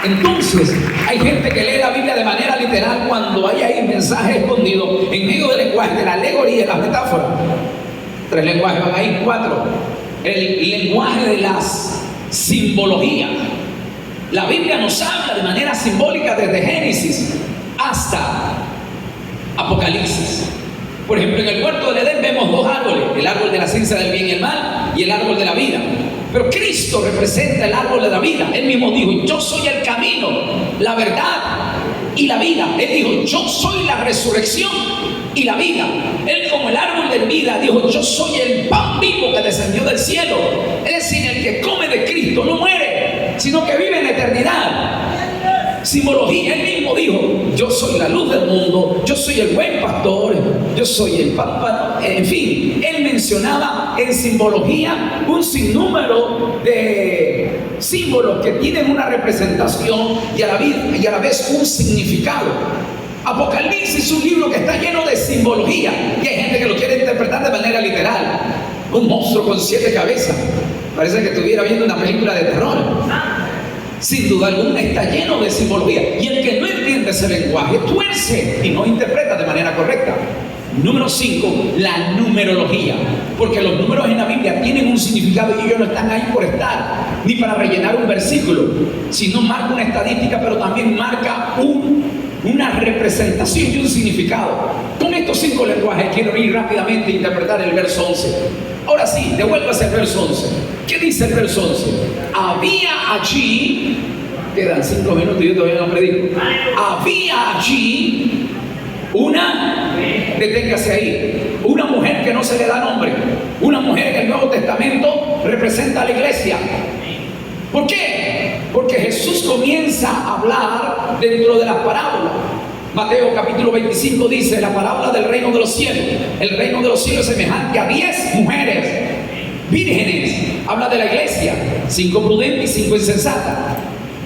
Entonces, hay gente que lee la Biblia de manera literal cuando hay ahí mensajes escondidos en medio del lenguaje, de la alegoría y la metáfora. 3 lenguajes, van ahí 4. El lenguaje de las simbologías. La Biblia nos habla de manera simbólica desde Génesis hasta Apocalipsis. Por ejemplo, en el huerto del Edén vemos 2 árboles: el árbol de la ciencia del bien y el mal y el árbol de la vida. Pero Cristo representa el árbol de la vida. Él mismo dijo: yo soy el camino, la verdad y la vida. Él dijo: yo soy la resurrección y la vida. Él, como el árbol de vida, dijo: yo soy el pan vivo que descendió del cielo. Es decir, el que come de Cristo no muere, sino que vive en la eternidad. Simbología. Él mismo dijo: yo soy la luz del mundo, yo soy el buen pastor, yo soy el papa. En fin, él mencionaba en simbología un sinnúmero de símbolos que tienen una representación y a la vez un significado. Apocalipsis es un libro que está lleno de simbología y hay gente que lo quiere interpretar de manera literal. Un monstruo con 7 cabezas, parece que estuviera viendo una película de terror. Sin duda alguna está lleno de simbología, y el que no entiende ese lenguaje tuerce y no interpreta de manera correcta. Número 5, la numerología, porque los números en la Biblia tienen un significado y ellos no están ahí por estar, ni para rellenar un versículo, sino marca una estadística, pero también marca una representación y un significado. Con estos 5 lenguajes quiero ir rápidamente a interpretar el verso 11. Ahora sí, devuélvase al verso 11. ¿Qué dice el verso 11? Había allí, quedan 5 minutos y yo todavía no predico. Había allí deténgase ahí, una mujer que no se le da nombre, una mujer que en el Nuevo Testamento representa a la iglesia. ¿Por qué? Porque Jesús comienza a hablar dentro de las parábolas. Mateo capítulo 25 dice: la parábola del reino de los cielos. El reino de los cielos es semejante a 10 mujeres vírgenes. Habla de la iglesia, 5 prudentes y 5 insensatas.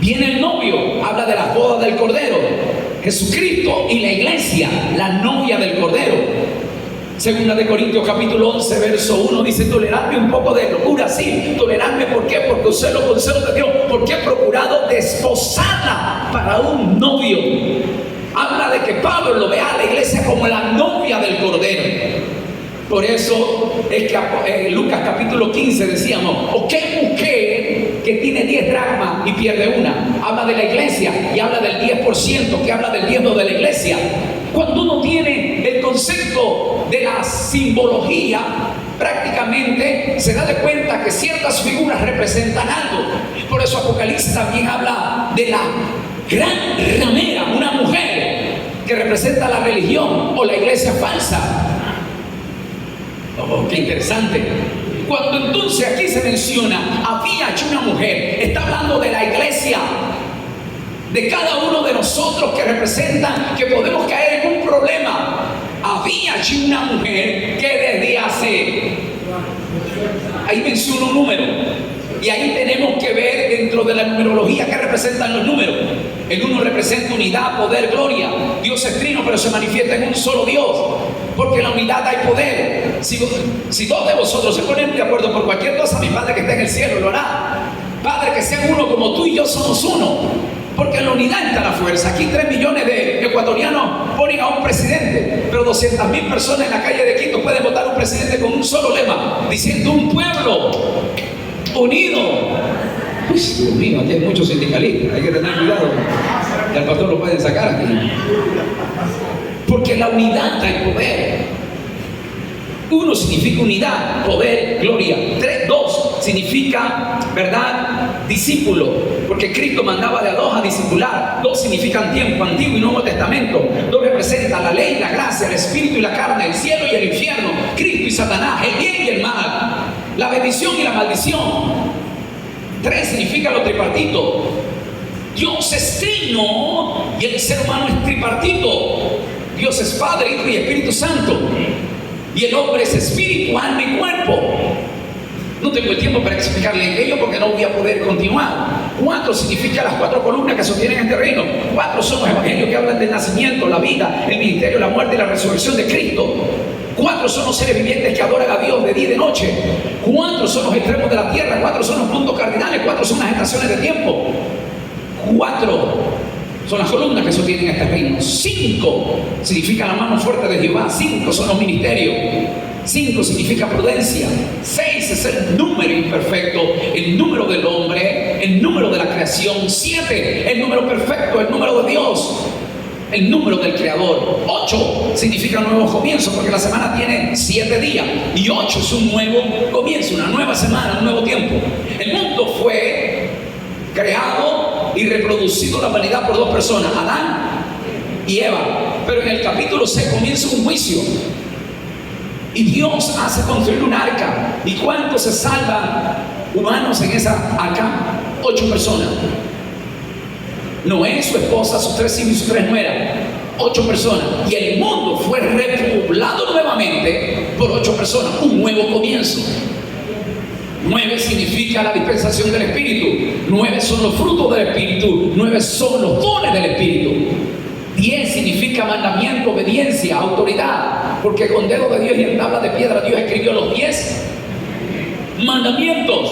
Viene el novio, habla de las bodas del Cordero. Jesucristo y la iglesia, la novia del Cordero. Segunda de Corintios capítulo 11 verso 1 dice: toleradme un poco de locura. Sí, toleradme. ¿Por qué? Porque usted lo concedo de Dios, porque he procurado desposarla para un novio. Habla de que Pablo lo ve a la iglesia como la novia del Cordero. Por eso es que en Lucas capítulo 15 decíamos: ¿o qué mujer que tiene 10 dracmas y pierde una? Habla de la iglesia y habla del 10%, que habla del diezmo de la iglesia. Cuando uno tiene el concepto de la simbología, prácticamente se da de cuenta que ciertas figuras representan algo. Por eso Apocalipsis también habla de la gran ramera, una mujer que representa la religión o la iglesia falsa. Oh, qué interesante. Cuando entonces aquí se menciona había hecho una mujer, está hablando de la iglesia, de cada uno de nosotros que representan que podemos caer en un problema. Había hecho una mujer que desde hace, ahí menciona un número, y ahí tenemos que ver dentro dentro de la numerología, ¿qué representan los números? El 1 representa unidad, poder, gloria. Dios es trino, pero se manifiesta en un solo Dios, porque en la unidad hay poder. Si dos de vosotros se ponen de acuerdo por cualquier cosa, mi Padre que está en el cielo lo hará. Padre, que sean uno como tú y yo somos uno, porque en la unidad está la fuerza. Aquí 3 millones de ecuatorianos ponen a un presidente, pero 200,000 personas en la calle de Quito pueden votar a un presidente con un solo lema, diciendo un pueblo unido. Uy, Dios mío, aquí hay muchos sindicalistas, hay que tener cuidado, que al pastor lo pueden sacar aquí, porque la unidad trae poder. 1 significa unidad, poder, gloria. 2 significa, ¿verdad?, discípulo, porque Cristo mandaba de a 2 a discipular. 2 significan tiempo, Antiguo y Nuevo Testamento. 2 representa la ley, la gracia, el espíritu y la carne, el cielo y el infierno, Cristo y Satanás, el bien y el mal, la bendición y la maldición. 3 significa lo tripartito. Dios es trino y el ser humano es tripartito. Dios es Padre, Hijo y Espíritu Santo. Y el hombre es espíritu, alma y cuerpo. No tengo el tiempo para explicarle aquello porque no voy a poder continuar. 4 significa las 4 columnas que sostienen este reino. 4 son los evangelios que hablan del nacimiento, la vida, el ministerio, la muerte y la resurrección de Cristo. 4 son los seres vivientes que adoran a Dios de día y de noche. 4 son los extremos de la tierra. 4 son los puntos cardinales. 4 son las estaciones de tiempo. 4 son las columnas que sostienen este reino. 5 significa la mano fuerte de Jehová. 5 son los ministerios. 5 significa prudencia. 6 es el número imperfecto, el número del hombre, el número de la creación. 7, el número perfecto, el número de Dios, el número del Creador. 8 significa nuevo comienzo, porque la semana tiene 7 días y 8 es un nuevo comienzo, una nueva semana, un nuevo tiempo. El mundo fue creado y reproducido la humanidad por 2 personas, Adán y Eva. Pero en el capítulo 6 comienza un juicio y Dios hace construir un arca. ¿Y cuántos se salvan humanos en esa arca? 8 personas. Noé, su esposa, sus 3 hijos y sus 3 nueras. 8 personas. Y el mundo fue repoblado nuevamente por 8 personas. Un nuevo comienzo. 9 significa la dispensación del Espíritu. 9 son los frutos del Espíritu. 9 son los dones del Espíritu. 10 significa mandamiento, obediencia, autoridad. Porque con dedo de Dios y en tabla de piedra Dios escribió los 10 mandamientos.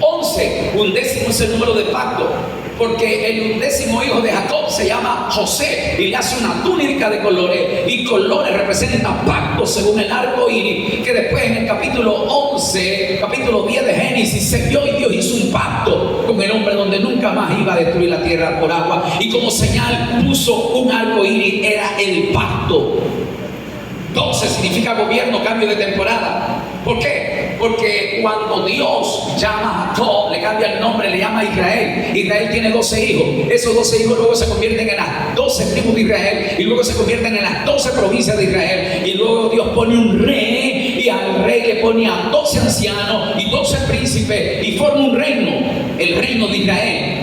11, 11 es el número de pacto, porque el 11º hijo de Jacob se llama José y le hace una túnica de colores, y colores representa pacto según el arco iris, que después en el capítulo 11, capítulo 10 de Génesis, se vio y Dios hizo un pacto con el hombre donde nunca más iba a destruir la tierra por agua, y como señal puso un arco iris, era el pacto. 12 significa gobierno, cambio de temporada. ¿Por qué? Porque cuando Dios llama a Jacob, le cambia el nombre, le llama a Israel. Israel tiene 12 hijos. Esos 12 hijos luego se convierten en las 12 tribus de Israel, y luego se convierten en las 12 provincias de Israel. Y luego Dios pone un rey, y al rey le pone a 12 ancianos y 12 príncipes, y forma un reino, el reino de Israel.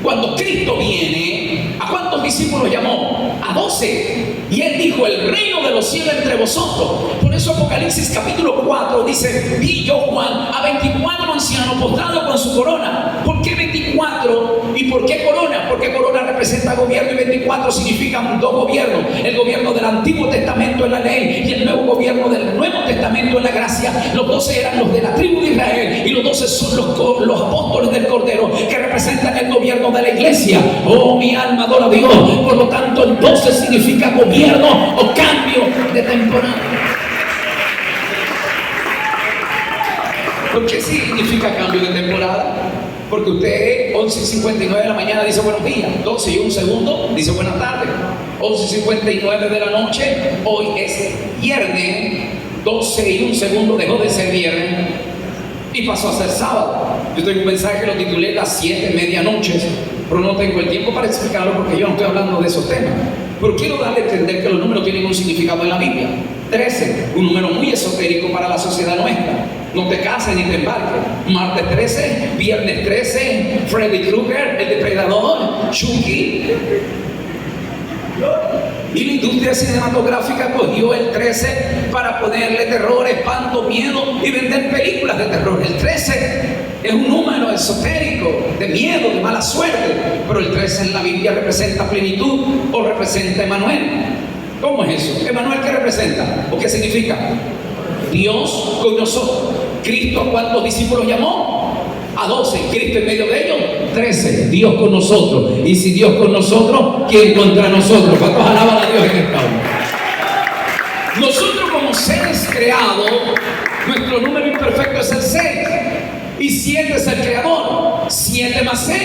Cuando Cristo viene, ¿a cuántos discípulos llamó? A 12. Y Él dijo: el reino de los cielos entre vosotros. Por eso Apocalipsis capítulo 4 dice: vi yo, Juan, a 24 ancianos postrados con su corona. ¿Por qué 24 y por qué corona? Porque corona representa gobierno y 24 significan 2 gobiernos. El gobierno del Antiguo Testamento en la ley y el nuevo gobierno del Nuevo Testamento en la gracia. Los 12 eran los de la tribu de Israel, y los 12 son los apóstoles del Cordero, que representan el gobierno de la iglesia. Oh, mi alma adora a Dios. Por lo tanto, el 12 significa gobierno o cambio de temporada. ¿Por qué significa cambio de temporada? Porque usted 11:59 de la mañana dice buenos días, 12 y un segundo dice buenas tardes. 11:59 de la noche, hoy es viernes, 12 y un segundo dejó de ser viernes y pasó a ser sábado. Yo tengo un mensaje que lo titulé las 7 medianoches, pero no tengo el tiempo para explicarlo porque yo no estoy hablando de esos temas. Pero quiero darle a entender que los números tienen un significado en la Biblia. 13, un número muy esotérico para la sociedad nuestra. No te cases ni te embarques. Martes 13, viernes 13, Freddy Krueger, el depredador, Chucky. Y la industria cinematográfica cogió el 13 para ponerle terror, espanto, miedo y vender películas de terror. El 13 Es un número esotérico, de miedo, de mala suerte. Pero el 13 en la Biblia representa plenitud o representa Emanuel. ¿Cómo es eso? ¿Emanuel qué representa? ¿O qué significa? Dios con nosotros. ¿Cristo a cuántos discípulos llamó? A 12. ¿Cristo en medio de ellos? 13. Dios con nosotros. Y si Dios con nosotros, ¿quién contra nosotros? ¿Cuántos alaban a Dios en esta hora? Nosotros como seres creados, nuestro número imperfecto es el 6. Y 7 es el creador. 7 más 6,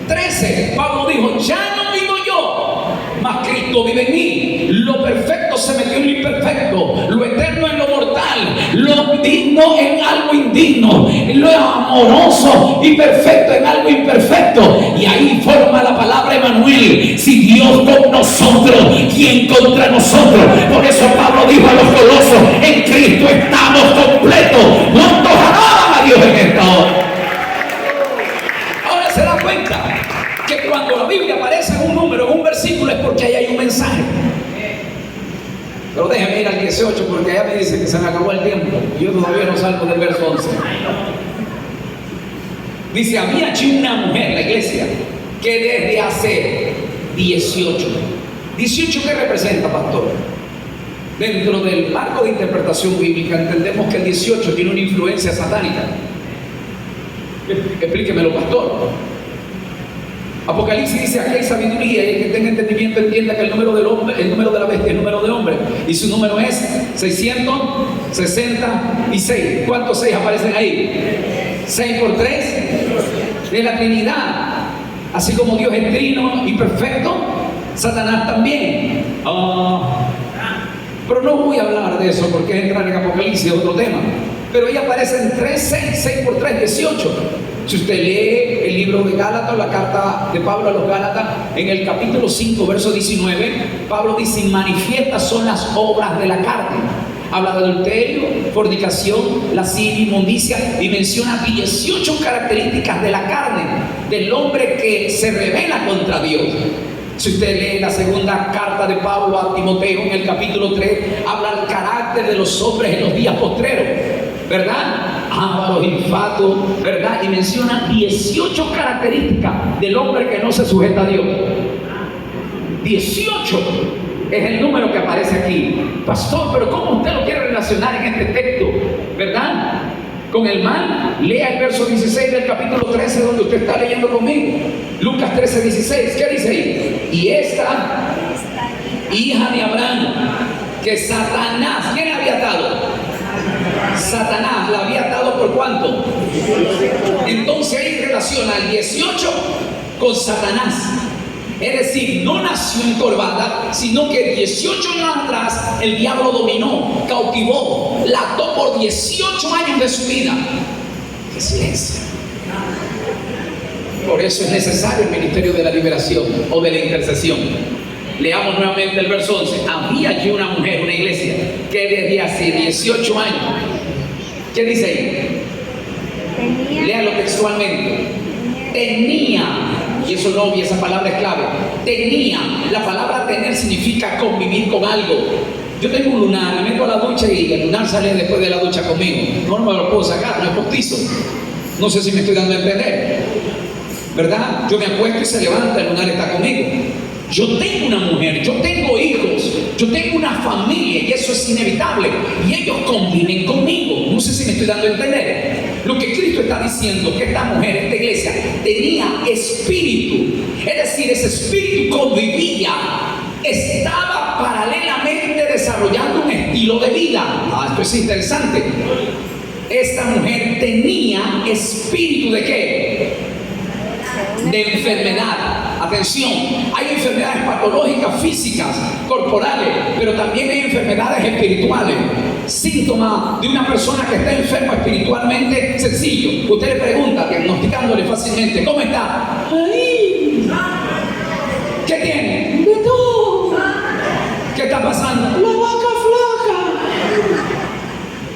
13. Pablo dijo, ya no vivo yo, mas Cristo vive en mí. Lo perfecto se metió en lo imperfecto, lo eterno en lo mortal, lo digno en algo indigno, lo amoroso y perfecto en algo imperfecto. Y ahí forma la palabra Emanuel. Si Dios con nosotros, ¿quién contra nosotros? Por eso Pablo dijo a los Colosos, en Cristo estamos completos. ¿Cuántos alaban a Dios en esta hora? Ahora se da cuenta que cuando la Biblia aparece en un número, en un versículo, es porque ahí hay un mensaje. Pero déjame ir al 18 porque allá me dice que se me acabó el tiempo y yo todavía no salgo del verso 11. Dice, había allí una mujer, la iglesia, que desde hace 18. ¿18 qué representa, pastor? Dentro del marco de interpretación bíblica entendemos que el 18 tiene una influencia satánica. Explíquemelo, pastor. Apocalipsis dice, aquí hay sabiduría y el que tenga entendimiento entienda que el número del hombre, el número de la bestia, el número del hombre, y su número es 666. ¿Cuántos 6 aparecen ahí? 6 por 3 de la Trinidad. Así como Dios es trino y perfecto, Satanás también. Pero no voy a hablar de eso porque es entrar en Apocalipsis, otro tema. Pero ahí aparecen 3, 6 por 3, 18. Si usted lee el libro de Gálatas, la carta de Pablo a los Gálatas, en el capítulo 5, verso 19, Pablo dice, manifiestas son las obras de la carne. Habla de adulterio, fornicación, lascivia, inmundicia, y menciona 18 características de la carne, del hombre que se rebela contra Dios. Si usted lee la segunda carta de Pablo a Timoteo, en el capítulo 3, habla del carácter de los hombres en los días postreros, ¿verdad? Ávaros, infatos, ¿verdad? Y menciona 18 características del hombre que no se sujeta a Dios. 18 es el número que aparece aquí. Pastor, pero ¿cómo usted lo quiere relacionar en este texto? ¿Verdad? Con el mal. Lea el verso 16 del capítulo 13 donde usted está leyendo conmigo. Lucas 13, 16. ¿Qué dice ahí? Y esta hija de Abraham, que Satanás, ¿quién la había atado? Satanás la había atado por ¿cuánto? Entonces ahí relaciona el 18 con Satanás. Es decir, no nació en corbata, sino que 18 años atrás el diablo dominó, cautivó, la ató por 18 años de su vida. ¡Qué silencio! Por eso es necesario el ministerio de la liberación o de la intercesión. Leamos nuevamente el verso 11. Había allí una mujer, una iglesia, que desde hace 18 años, ¿qué dice ahí? Léalo textualmente. Tenía, y eso no, y esa palabra es clave. Tenía, la palabra tener significa convivir con algo. Yo tengo un lunar, me meto a la ducha y el lunar sale después de la ducha conmigo. No me lo puedo sacar, no es postizo. No sé si me estoy dando a entender, ¿verdad? Yo me acuesto y se levanta, el lunar está conmigo. Yo tengo una mujer, yo tengo hijos, yo tengo una familia y eso es inevitable. Y ellos conviven conmigo. No sé si me estoy dando a entender. Lo que Cristo está diciendo, que esta mujer, esta iglesia, tenía espíritu. Es decir, ese espíritu convivía, estaba paralelamente desarrollando un estilo de vida. Esto es interesante. Esta mujer tenía espíritu ¿de qué? De enfermedad. Atención, hay enfermedades patológicas físicas, corporales, pero también hay enfermedades espirituales. Síntoma de una persona que está enferma espiritualmente, sencillo. Usted le pregunta, diagnosticándole fácilmente, ¿cómo está? ¡Ay! ¿Qué tiene? De todo. ¿Qué está pasando? La vaca flaca.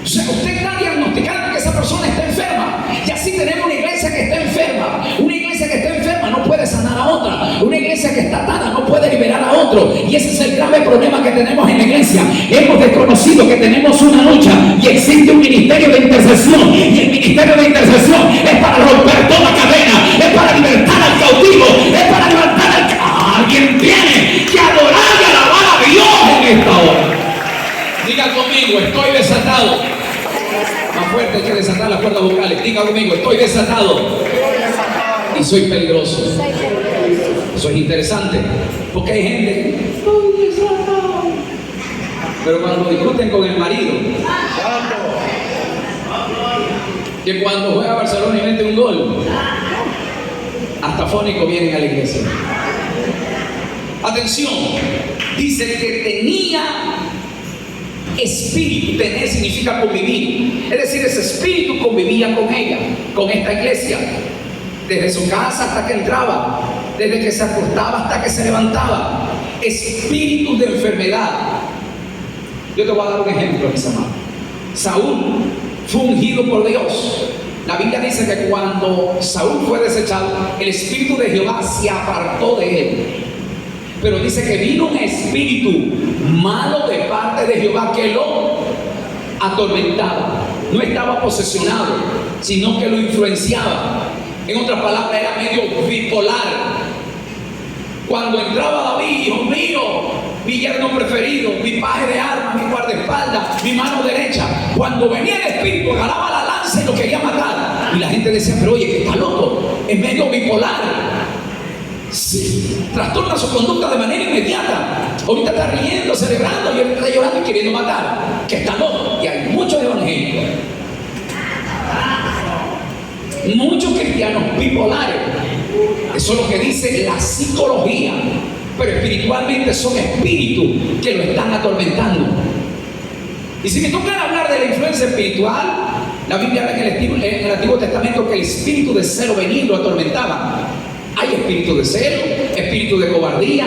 O sea, usted está diagnosticando que esa persona está enferma. Y así tenemos una iglesia que está enferma. Una iglesia que está enferma no puede sanar a otra. Una iglesia que está atada no puede liberar a otro. Y ese es el grave problema que tenemos en la iglesia. Hemos desconocido que tenemos una lucha y existe un ministerio de intercesión. Y el ministerio de intercesión es para romper toda cadena, es para libertar al cautivo, es para levantar al cautivo. Alguien tiene que adorar y alabar a Dios en esta hora. Diga conmigo, estoy desatado. Más fuerte, hay que desatar las cuerdas vocales. Diga conmigo, estoy desatado. Y soy peligroso. Eso es interesante, porque hay gente que estoy desatado, pero cuando discuten con el marido, que cuando juega Barcelona y mete un gol, hasta fónico vienen a la iglesia. Atención, dice que tenía espíritu. Tener significa convivir, es decir, ese espíritu convivía con ella, con esta iglesia, desde su casa hasta que entraba, desde que se acostaba hasta que se levantaba. Espíritu de enfermedad. Yo te voy a dar un ejemplo, mis amados. Saúl fue ungido por Dios. La Biblia dice que cuando Saúl fue desechado, el espíritu de Jehová se apartó de él. Pero dice que vino un espíritu malo de parte de Jehová que lo atormentaba. No estaba posesionado, sino que lo influenciaba. En otras palabras, era medio bipolar. Cuando entraba David, hijo mío, mi yerno preferido, mi paje de armas, mi guardaespaldas, mi mano derecha, cuando venía el espíritu, agarraba la lanza y lo quería matar. Y la gente decía, pero oye, que está loco, es medio bipolar. Sí, trastorna su conducta de manera inmediata. Ahorita está riendo, celebrando, y ahorita está llorando y queriendo matar. Que está loco. Y hay muchos evangélicos, muchos cristianos bipolares. Eso es lo que dice la psicología. Pero espiritualmente son espíritus que lo están atormentando. Y si me toca hablar de la influencia espiritual, la Biblia habla en el Antiguo Testamento que el espíritu de celo venía y lo atormentaba. Hay espíritu de celo, espíritu de cobardía,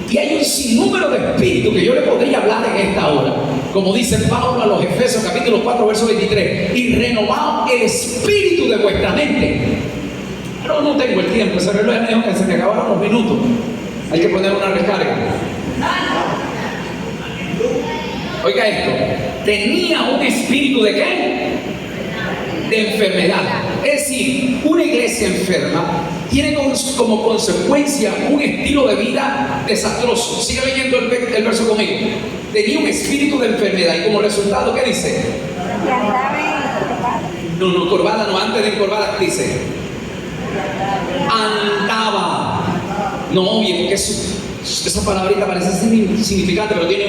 y hay un sinnúmero de espíritus que yo le podría hablar en esta hora. Como dice Pablo a los Efesios capítulo 4 verso 23, y renovaos el espíritu de vuestra mente. Pero no tengo el tiempo, ese reloj me dijo que se me acabaron los minutos. Hay que poner una recarga. Oiga esto, tenía un espíritu ¿de qué? De enfermedad. Es decir, una iglesia enferma tiene como consecuencia un estilo de vida desastroso. Sigue leyendo el verso conmigo. Tenía un espíritu de enfermedad y como resultado, ¿qué dice? No, corbada no, antes de encorvada dice andaba. No, oye, porque esa palabrita parece insignificante, pero tiene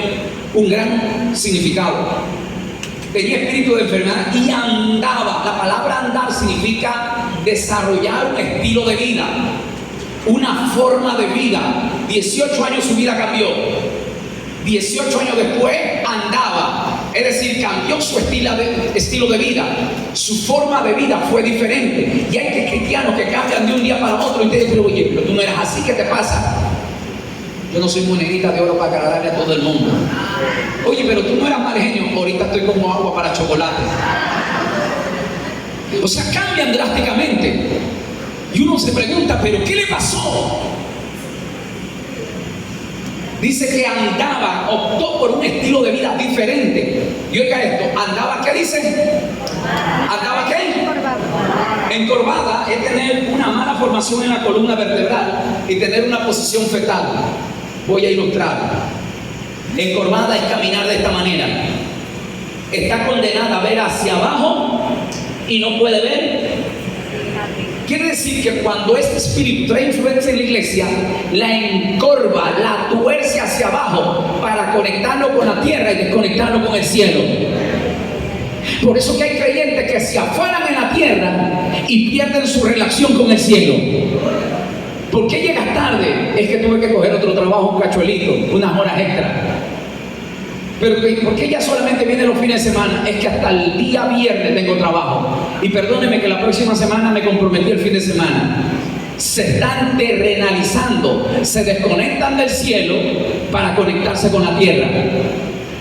un gran significado. Tenía espíritu de enfermedad y andaba. La palabra andar significa desarrollar un estilo de vida, una forma de vida. 18 años su vida cambió. 18 años después andaba. Es decir, cambió su estilo de vida. Su forma de vida fue diferente. Y hay cristianos que cambian de un día para otro y te dicen, oye, pero tú no eras así, ¿qué te pasa? Yo no soy monedita de oro para agradarle a todo el mundo. Oye, pero tú no eras malejeño, ahorita estoy como agua para chocolate. O sea, cambian drásticamente. Y uno se pregunta, ¿pero qué le pasó? Dice que andaba, optó por un estilo de vida diferente. Y oiga esto, andaba, ¿qué dice? ¿Andaba qué? Encorvada es tener una mala formación en la columna vertebral y tener una posición fetal. Voy a ilustrar. Encorvada es caminar de esta manera. Está condenada a ver hacia abajo y no puede ver. Quiere decir que cuando este espíritu trae influencia en la iglesia, la encorva, la tuerce hacia abajo para conectarlo con la tierra y desconectarlo con el cielo. Por eso que hay creyentes que se afueran en la tierra y pierden su relación con el cielo. ¿Por qué llegas tarde? Es que tuve que coger otro trabajo, un cachuelito, unas horas extra. Pero ¿por qué ya solamente viene los fines de semana? Es que hasta el día viernes tengo trabajo. Y perdóneme que la próxima semana me comprometí el fin de semana. Se están terrenalizando, se desconectan del cielo para conectarse con la tierra.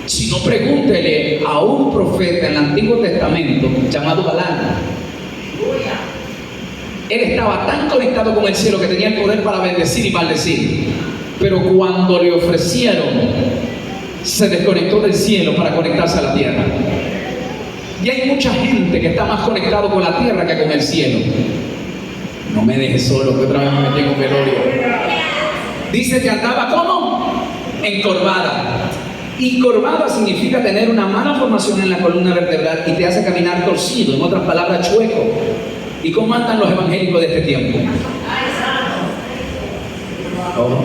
Si no, pregúntele a un profeta en el Antiguo Testamento llamado Balaam. Él estaba tan conectado con el cielo que tenía el poder para bendecir y maldecir. pero cuando le ofrecieron, se desconectó del cielo para conectarse a la tierra. Y hay mucha gente que está más conectado con la tierra que con el cielo. No me dejes solo, que otra vez me metí en un velorio. Dice que andaba ¿cómo? Encorvada. Y corvada significa tener una mala formación en la columna vertebral y te hace caminar torcido, en otras palabras, chueco. ¿Y cómo andan los evangélicos de este tiempo? Oh.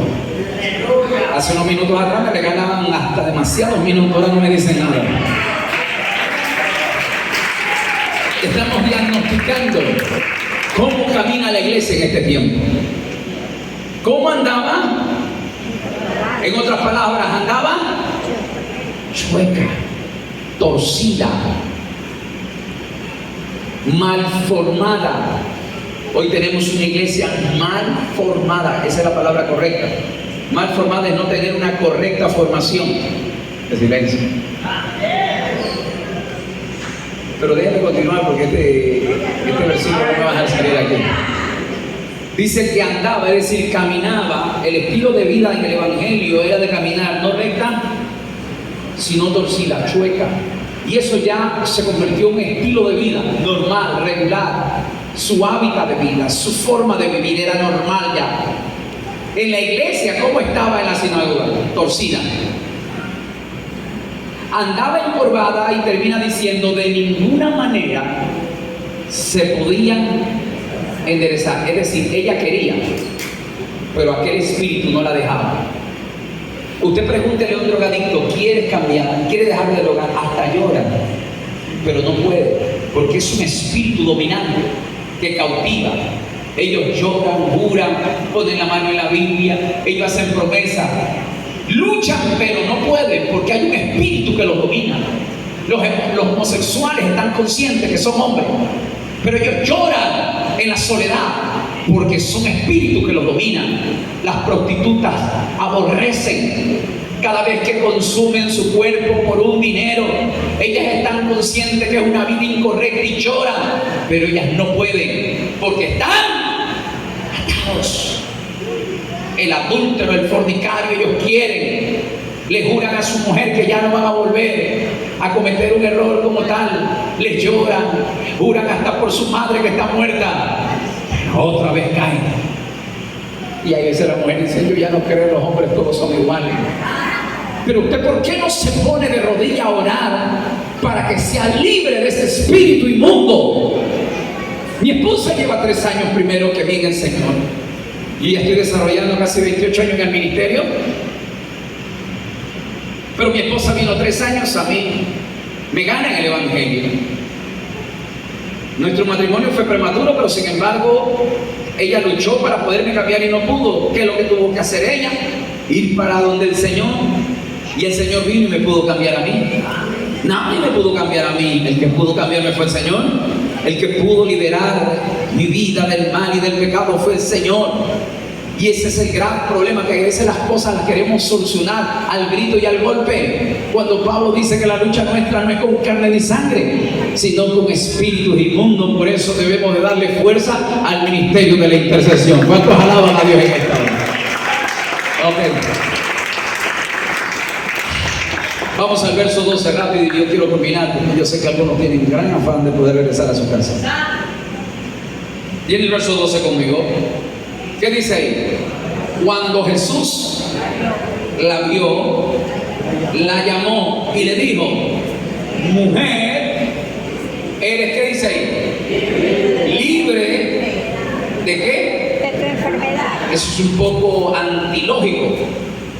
Hace unos minutos atrás me regalaban hasta demasiados minutos, ahora no me dicen nada. Estamos diagnosticando cómo camina la iglesia en este tiempo. ¿Cómo andaba? En otras palabras, andaba chueca, torcida, mal formada. Hoy tenemos una iglesia mal formada, esa es la palabra correcta. Mal formada es no tener una correcta formación. De silencio. Pero déjame continuar porque este versículo no me va a dejar salir aquí. Dice que andaba, es decir, caminaba. El estilo de vida en el evangelio era de caminar no recta, sino torcida, chueca. Y eso ya se convirtió en un estilo de vida normal, regular. Su hábitat de vida, su forma de vivir era normal ya. En la iglesia, ¿cómo estaba en la sinagoga? Torcida. Andaba encorvada y termina diciendo, de ninguna manera se podían enderezar. Es decir, ella quería, pero aquel espíritu no la dejaba. Usted pregúntele a un drogadicto, ¿quieres cambiar? ¿Quieres dejar de drogar? Hasta llora, pero no puede, porque es un espíritu dominante que cautiva. Ellos lloran, juran, ponen la mano en la Biblia, ellos hacen promesas, luchan, pero no pueden, porque hay un espíritu que los domina. Los homosexuales están conscientes que son hombres, pero ellos lloran en la soledad, porque son espíritus que los dominan. Las prostitutas aborrecen cada vez que consumen su cuerpo por un dinero. Ellas están conscientes que es una vida incorrecta y lloran, pero ellas no pueden, porque están atados. El adúltero, el fornicario, ellos quieren, le juran a su mujer que ya no van a volver a cometer un error como tal, les lloran, juran hasta por su madre que está muerta, pero otra vez caen. Y a veces la mujer dice, yo ya no creo en los hombres, todos son iguales. Pero usted, ¿por qué no se pone de rodillas a orar para que sea libre de ese espíritu inmundo? Mi esposa lleva 3 años primero que viene el Señor, y ya estoy desarrollando casi 28 años en el ministerio. Pero mi esposa vino 3 años, a mí me gana en el evangelio. Nuestro matrimonio fue prematuro, pero sin embargo ella luchó para poderme cambiar y no pudo. ¿Qué es lo que tuvo que hacer ella? Ir para donde el Señor. Y el Señor vino y me pudo cambiar a mí. Nadie me pudo cambiar a mí. El que pudo cambiarme fue el Señor. El que pudo liberar mi vida del mal y del pecado fue el Señor. Y ese es el gran problema, que a veces las cosas las queremos solucionar al grito y al golpe. Cuando Pablo dice que la lucha nuestra no es con carne ni sangre, sino con espíritus inmundos. Por eso debemos de darle fuerza al ministerio de la intercesión. ¿Cuántos alaban a Dios en esta hora? Ok. Vamos al verso 12 rápido, y yo quiero terminar, porque yo sé que algunos tienen gran afán de poder regresar a su casa. ¿Tiene el verso 12 conmigo? ¿Qué dice ahí? Cuando Jesús la vio, la llamó y le dijo, mujer, eres, ¿qué dice ahí? Libre ¿de qué? De tu enfermedad. Eso es un poco antilógico,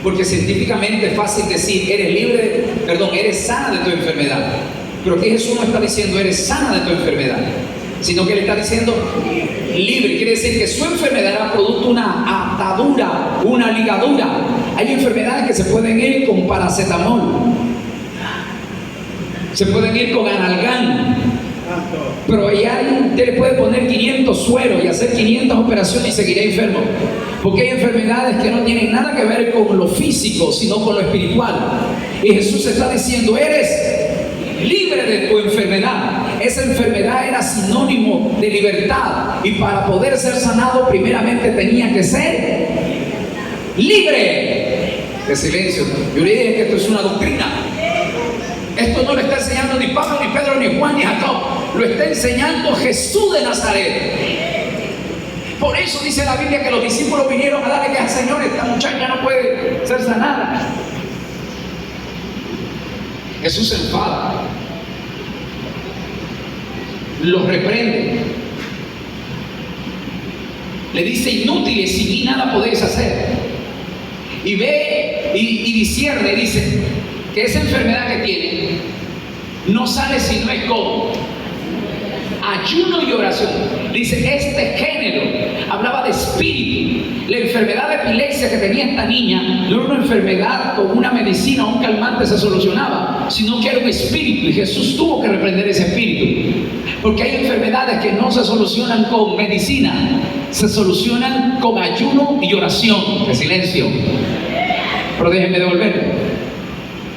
porque científicamente es fácil decir, eres sana de tu enfermedad. Pero aquí Jesús no está diciendo, eres sana de tu enfermedad, sino que le está diciendo libre. Quiere decir que su enfermedad era producto de una atadura, una ligadura. Hay enfermedades que se pueden ir con paracetamol, se pueden ir con analgán, pero usted le puede poner 500 sueros y hacer 500 operaciones y seguirá enfermo, porque hay enfermedades que no tienen nada que ver con lo físico, sino con lo espiritual. Y Jesús está diciendo, eres libre de tu enfermedad. Esa enfermedad era sinónimo de libertad, y para poder ser sanado primeramente tenía que ser libre de silencio. Yo le dije que esto es una doctrina. Esto no lo está enseñando ni Pablo, ni Pedro, ni Juan, ni Jacob. Lo está enseñando Jesús de Nazaret. Por eso dice la Biblia que los discípulos vinieron a darle quejas: Señor, esta muchacha no puede ser sanada. Jesús se enfada, los reprende, le dice: inútiles, sin mí nada podéis hacer. Y ve y discierne, dice que esa enfermedad que tiene no sale si no es con ayuno y oración. Dice, este género hablaba de espíritu. La enfermedad de epilepsia que tenía esta niña no era una enfermedad con una medicina o un calmante se solucionaba, sino que era un espíritu, y Jesús tuvo que reprender ese espíritu. Porque hay enfermedades que no se solucionan con medicina, se solucionan con ayuno y oración. De silencio. Pero déjenme devolverlo.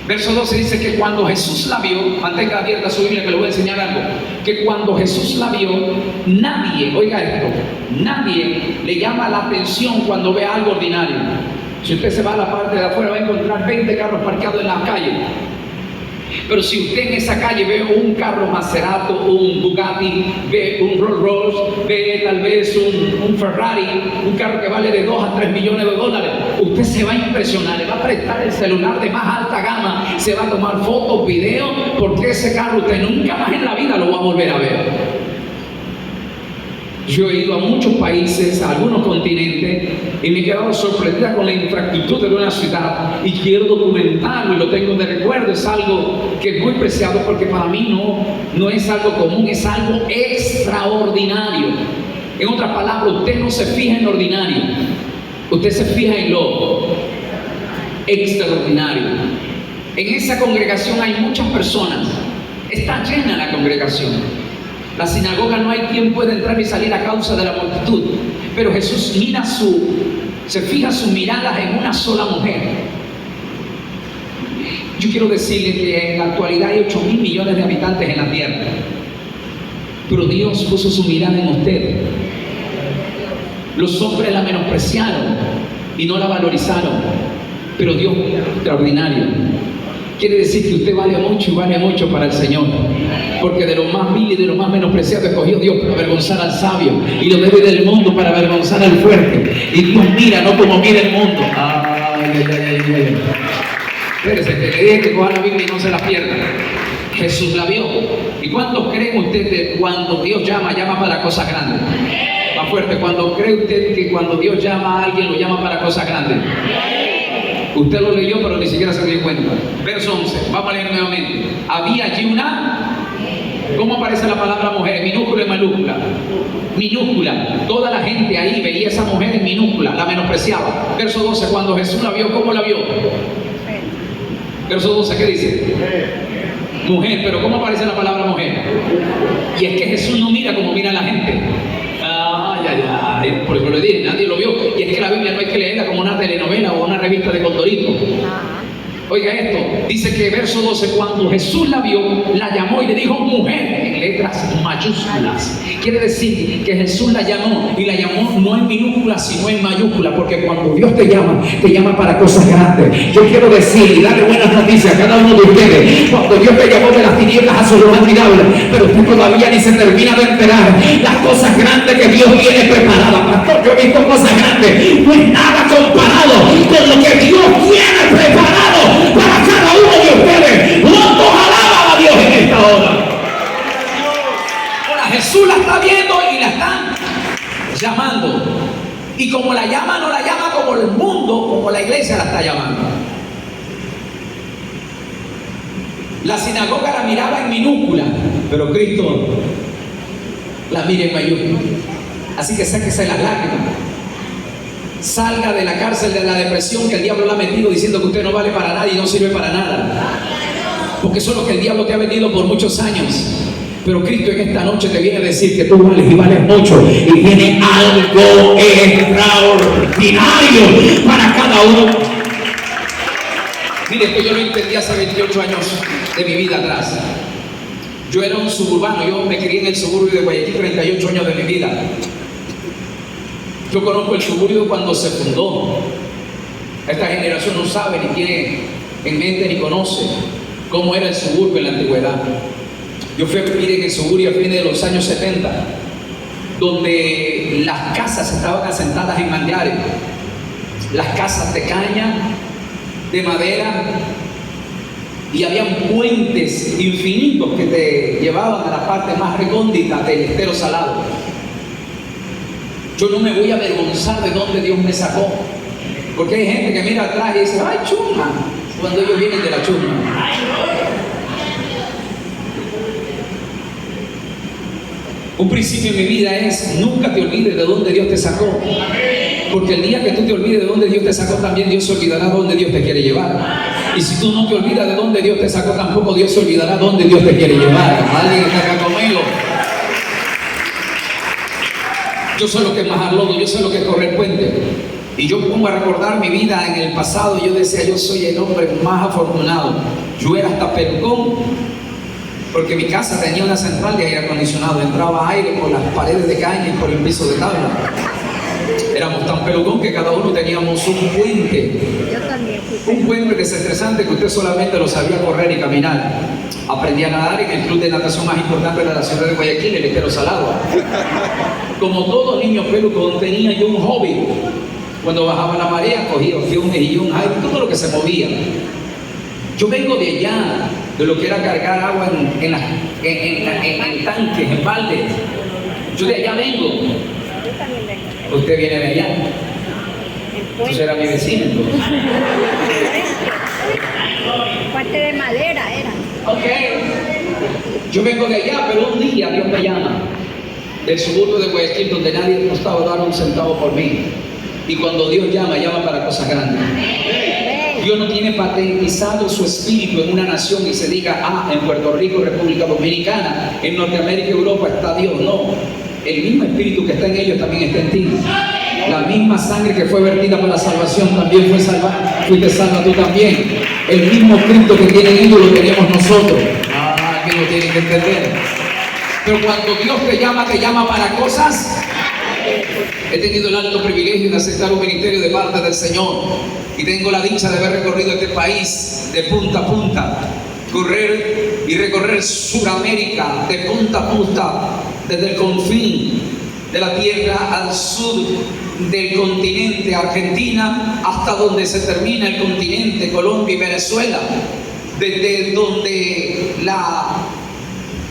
Verso 12 dice que cuando Jesús la vio, mantenga abierta su Biblia que le voy a enseñar algo, que cuando Jesús la vio, nadie, oiga esto, nadie le llama la atención cuando ve algo ordinario. Si usted se va a la parte de afuera va a encontrar 20 carros parqueados en la calle. Pero si usted en esa calle ve un carro Maserati, un Bugatti, ve un Rolls Royce, ve tal vez un Ferrari, un carro que vale de 2 a 3 millones de dólares, usted se va a impresionar, le va a prestar el celular de más alta gama, se va a tomar fotos, videos, porque ese carro usted nunca más en la vida lo va a volver a ver. Yo he ido a muchos países, a algunos continentes, y me he quedado sorprendida con la infraestructura de una ciudad, y quiero documentarlo y lo tengo de recuerdo. Es algo que es muy preciado, porque para mí no es algo común, es algo extraordinario. En otras palabras, usted no se fija en lo ordinario, usted se fija en lo extraordinario. En esa congregación hay muchas personas, está llena la congregación. La sinagoga no hay quien pueda entrar y salir a causa de la multitud, pero Jesús se fija sus miradas en una sola mujer. Yo quiero decirle que en la actualidad hay 8.000 millones de habitantes en la tierra, pero Dios puso su mirada en usted. Los hombres la menospreciaron y no la valorizaron, pero Dios es extraordinario. Quiere decir que usted vale mucho y vale mucho para el Señor, porque de lo más vil y de lo más menospreciado escogió Dios para avergonzar al sabio, y lo débil del mundo para avergonzar al fuerte. Y Dios mira no como mira el mundo. Ay. Espérese, que le dije que coja la Biblia y no se la pierda. Jesús la vio. ¿Y cuántos creen ustedes que cuando Dios llama para cosas grandes? Más fuerte, ¿cuándo cree usted que cuando Dios llama a alguien lo llama para cosas grandes? Usted lo leyó, pero ni siquiera se dio cuenta. Verso 11, vamos a leer nuevamente. Había allí una... ¿Cómo aparece la palabra mujer? Minúscula y mayúscula. Minúscula. Toda la gente ahí veía a esa mujer en minúscula, la menospreciaba. Verso 12, cuando Jesús la vio, ¿cómo la vio? Verso 12, ¿qué dice? Mujer, pero ¿cómo aparece la palabra mujer? Y es que Jesús no mira como mira la gente. Por eso le dije, nadie lo vio. Y es que la Biblia no hay que leerla como una telenovela o una revista de Condorito. Oiga esto, dice que verso 12, cuando Jesús la vio, la llamó y le dijo mujer, en letras mayúsculas. Quiere decir que Jesús la llamó, y la llamó no en minúscula sino en mayúscula, porque cuando Dios te llama para cosas grandes. Yo quiero decir y darle buenas noticias a cada uno de ustedes. Cuando Dios te llamó de las tinieblas a su luz admirable, pero usted todavía ni se termina de enterar las cosas grandes que Dios tiene preparadas. Pastor, yo he visto cosas grandes, no es nada comparado con lo que Dios tiene preparado para cada uno de ustedes. ¿Cuántos alaban a Dios en esta hora? Ahora Jesús la está viendo y la están llamando, y como la llama, no la llama como el mundo, como la iglesia la está llamando. La sinagoga la miraba en minúscula, pero Cristo la mira en mayúscula. Así que sáquese las lágrimas, salga de la cárcel de la depresión que el diablo la ha metido diciendo que usted no vale para nada y no sirve para nada, porque eso es lo que el diablo te ha vendido por muchos años. Pero Cristo en esta noche te viene a decir que tú vales y vales mucho, y viene algo extraordinario para cada uno. Mire, que yo lo entendí hace 28 años de mi vida atrás. Yo era un suburbano, yo me crié en el suburbio de Guayaquil 38 años de mi vida. Yo conozco el suburbio cuando se fundó. Esta generación no sabe ni tiene en mente ni conoce cómo era el suburbio en la antigüedad. Yo fui a vivir en el suburbio a fines de los años 70, donde las casas estaban asentadas en manglares, las casas de caña, de madera, y habían puentes infinitos que te llevaban a la parte más recóndita del estero salado. Yo no me voy a avergonzar de dónde Dios me sacó, porque hay gente que mira atrás y dice, ¡ay, chuma!, cuando ellos vienen de la chuma. Un principio en mi vida es: nunca te olvides de dónde Dios te sacó, porque el día que tú te olvides de dónde Dios te sacó, también Dios se olvidará de dónde Dios te quiere llevar. Y si tú no te olvidas de dónde Dios te sacó, tampoco Dios se olvidará de dónde Dios te quiere llevar. ¿Alguien está acá conmigo? Yo sé lo que es majar lodo, yo sé lo que es correr puente. Y yo pongo a recordar mi vida en el pasado. Yo decía, yo soy el hombre más afortunado. Yo era hasta pelucón, porque mi casa tenía una central de aire acondicionado. Entraba aire por las paredes de caña y por el piso de tabla. Éramos tan pelucón que cada uno teníamos un puente. Un puente desestresante que usted solamente lo sabía correr y caminar. Aprendí a nadar en el club de natación más importante de la ciudad de Guayaquil, el Estero Salado. Como todo niño pelucón, tenía yo un hobby. Cuando bajaba la marea, cogía un mejillón, todo lo que se movía. Yo vengo de allá, de lo que era cargar agua en tanques, en baldes. Yo de allá vengo. Usted viene de allá. Entonces era mi vecino. Parte de madera era. Ok. Yo vengo de allá, pero un día Dios me llama del suburbio de Guayaquil, donde nadie me costaba dar un centavo por mí. Y cuando Dios llama, llama para cosas grandes. Dios no tiene patentizado su espíritu en una nación y se diga, en Puerto Rico, República Dominicana, en Norteamérica y Europa está Dios. No, el mismo espíritu que está en ellos también está en ti. La misma sangre que fue vertida para la salvación también fue salvada. Fuiste salva tú también. El mismo Cristo que tienen ellos lo tenemos nosotros. Que lo tienen que entender. Pero cuando Dios te llama para cosas. He tenido el alto privilegio de aceptar un ministerio de parte del Señor y tengo la dicha de haber recorrido este país de punta a punta, correr y recorrer Sudamérica de punta a punta, desde el confín de la tierra al sur del continente Argentina hasta donde se termina el continente Colombia y Venezuela, desde donde la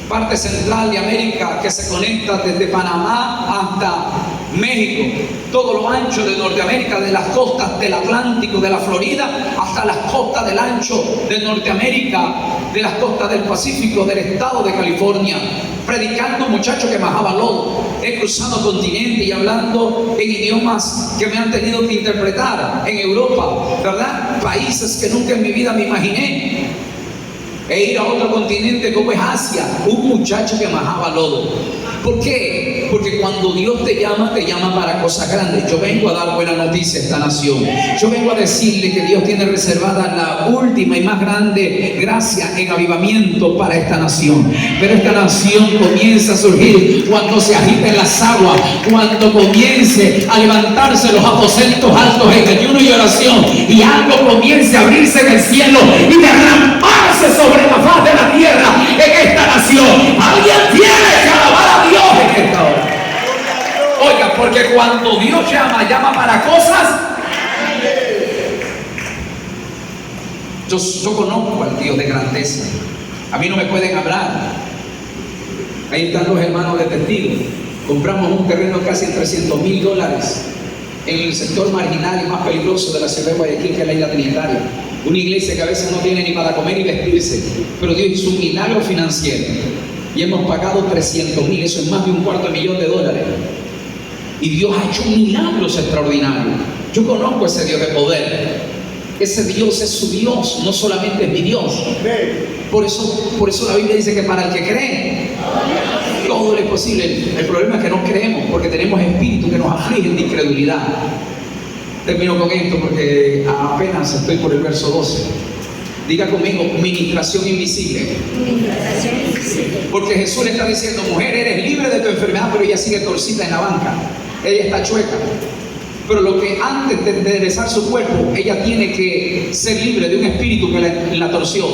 parte central de América que se conecta desde Panamá hasta México, todo lo ancho de Norteamérica, de las costas del Atlántico, de la Florida, hasta las costas del ancho de Norteamérica, de las costas del Pacífico, del estado de California, predicando muchachos que majaba lodo. He cruzado continente y hablando en idiomas que me han tenido que interpretar en Europa, ¿verdad? Países que nunca en mi vida me imaginé. E ir a otro continente como es Asia, un muchacho que majaba lodo. ¿Por qué? Porque cuando Dios te llama para cosas grandes. Yo vengo a dar buena noticia a esta nación. Yo vengo a decirle que Dios tiene reservada la última y más grande gracia en avivamiento para esta nación. Pero esta nación comienza a surgir cuando se agiten las aguas, cuando comience a levantarse los aposentos altos en ayuno y oración, y algo comience a abrirse en el cielo y derramarse sobre la faz de la tierra en esta nación. Alguien tiene que alabar a Dios en esta hora. Oiga, porque cuando Dios llama para cosas. Yo conozco al Dios de grandeza. A mí no me pueden hablar. Ahí están los hermanos de testigos. Compramos un terreno casi en $300,000 en el sector marginal y más peligroso de la ciudad de Guayaquil, que es la Isla Trinitaria. Una iglesia que a veces no tiene ni para comer y vestirse, pero Dios hizo un milagro financiero y hemos pagado $300,000, eso es más de $250,000. Y Dios ha hecho milagros extraordinarios. Yo conozco a ese Dios de poder. Ese Dios es su Dios, no solamente es mi Dios. Por eso la Biblia dice que para el que cree, todo es posible. El problema es que no creemos, porque tenemos espíritus que nos afligen de incredulidad. Termino con esto porque apenas estoy por el verso 12. Diga conmigo, ministración invisible. Porque Jesús le está diciendo, mujer, eres libre de tu enfermedad, pero ella sigue torcida en la banca. Ella está chueca. Pero lo que antes de enderezar su cuerpo, ella tiene que ser libre de un espíritu que la torció.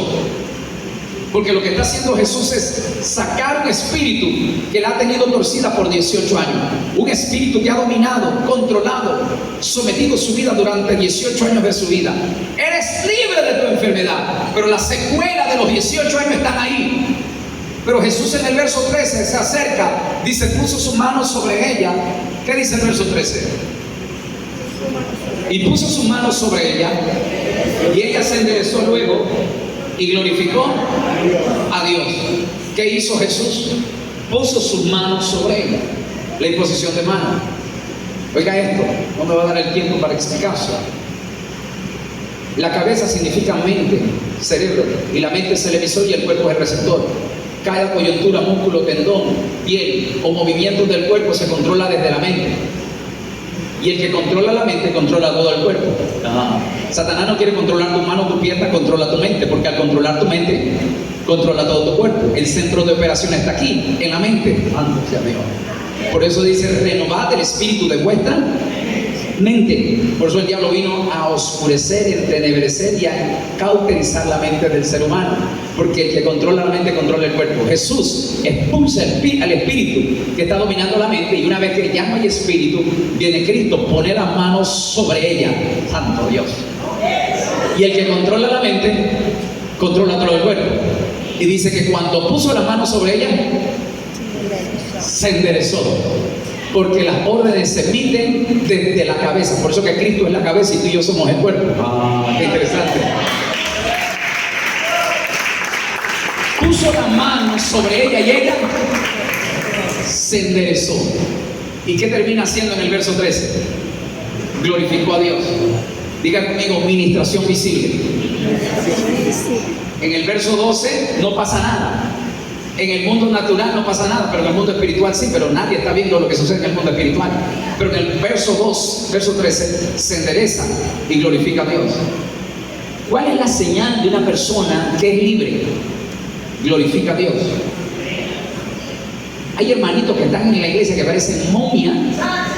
Porque lo que está haciendo Jesús es sacar un espíritu que la ha tenido torcida por 18 años. Un espíritu que ha dominado, controlado, sometido su vida durante 18 años de su vida. Eres libre de tu enfermedad, pero las secuelas de los 18 años están ahí. Pero Jesús en el verso 13 se acerca, dice, puso su mano sobre ella. ¿Qué dice el verso 13? Y puso su mano sobre ella, y ella se enderezó luego y glorificó a Dios. ¿Qué hizo Jesús? Puso sus manos sobre ella. La imposición de manos. Oiga esto, no me va a dar el tiempo para explicarlo. La cabeza significa mente, cerebro, y la mente es el emisor y el cuerpo es el receptor. Cada coyuntura, músculo, tendón, piel o movimientos del cuerpo se controla desde la mente. Y el que controla la mente controla todo el cuerpo. Satanás no quiere controlar tu mano, tu pierna, controla tu mente, porque al controlar tu mente, controla todo tu cuerpo. El centro de operación está aquí, en la mente. Santo sea Dios. Por eso dice, renovad el espíritu de vuestra mente. Por eso el diablo vino a oscurecer, entenebrecer y a cauterizar la mente del ser humano. Porque el que controla la mente controla el cuerpo. Jesús expulsa al espíritu que está dominando la mente, y una vez que ya no hay espíritu, viene Cristo, pone las manos sobre ella. Santo Dios. Y el que controla la mente controla todo el cuerpo. Y dice que cuando puso las manos sobre ella, se enderezó. Porque las órdenes se emiten desde la cabeza. Por eso que Cristo es la cabeza y tú y yo somos el cuerpo. Qué interesante. Puso las manos sobre ella y ella se enderezó. ¿Y qué termina haciendo en el verso 13? Glorificó a Dios. Diga conmigo, ministración visible. En el verso 12 no pasa nada. En el mundo natural no pasa nada, pero en el mundo espiritual sí, pero nadie está viendo lo que sucede en el mundo espiritual. Pero en el verso 2, verso 13, se endereza y glorifica a Dios. ¿Cuál es la señal de una persona que es libre? Glorifica a Dios. Hay hermanitos que están en la iglesia que parecen momia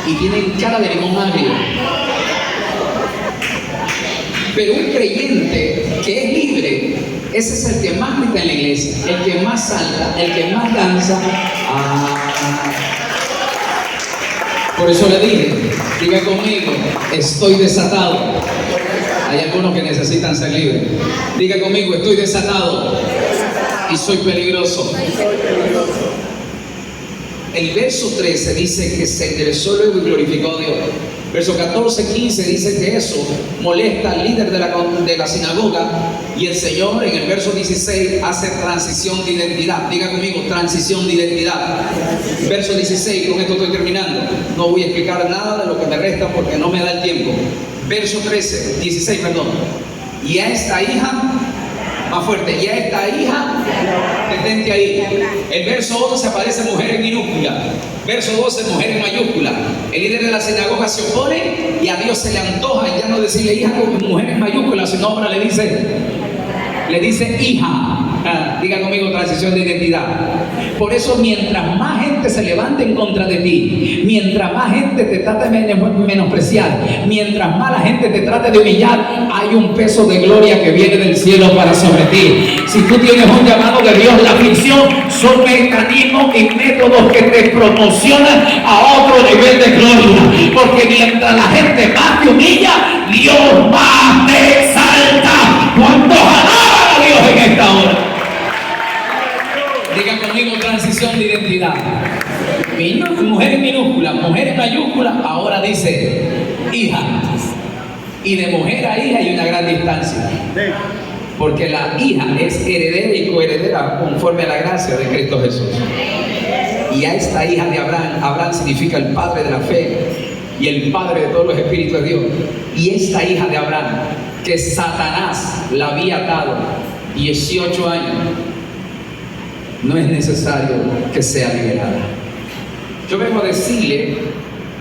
y tienen cara de limón agrio. Pero un creyente que es libre, ese es el que más grita en la iglesia, el que más salta, el que más danza. Por eso le dije, diga conmigo, estoy desatado. Hay algunos que necesitan ser libres. Diga conmigo, estoy desatado y soy peligroso. El verso 13 dice que se enderezó luego y glorificó a Dios. Verso 14, 15 dice que eso molesta al líder de la sinagoga, y el Señor en el verso 16 hace transición de identidad. Diga conmigo, transición de identidad. Verso 16, con esto estoy terminando. No voy a explicar nada de lo que me resta porque no me da el tiempo. Verso 16, perdón. Y a esta hija, más fuerte, y a esta hija, detente ahí. El verso 11 aparece mujer en minúscula. Verso 12, mujer en mayúscula. El líder de la sinagoga se opone y a Dios se le antoja ya no decirle hija con mujer en mayúscula, sino ahora le dice hija. Diga conmigo, transición de identidad. Por eso mientras más gente se levante en contra de ti, mientras más gente te trate de menospreciar, mientras más la gente te trate de humillar, hay un peso de gloria que viene del cielo para sobre ti. Si tú tienes un llamado de Dios, la aflicción son mecanismos y métodos que te promocionan a otro nivel de gloria. Porque mientras la gente más te humilla, Dios más te exalta. ¿Cuántos alaban a Dios en esta hora? Diga conmigo, transición de identidad. Mujer en minúscula, mujer en mayúscula, ahora dice hija. Y de mujer a hija hay una gran distancia. Porque la hija es heredera y coheredera conforme a la gracia de Cristo Jesús. Y a esta hija de Abraham, Abraham significa el padre de la fe y el padre de todos los espíritus de Dios. Y esta hija de Abraham, que Satanás la había atado 18 años, no es necesario que sea liberada. Yo vengo a decirle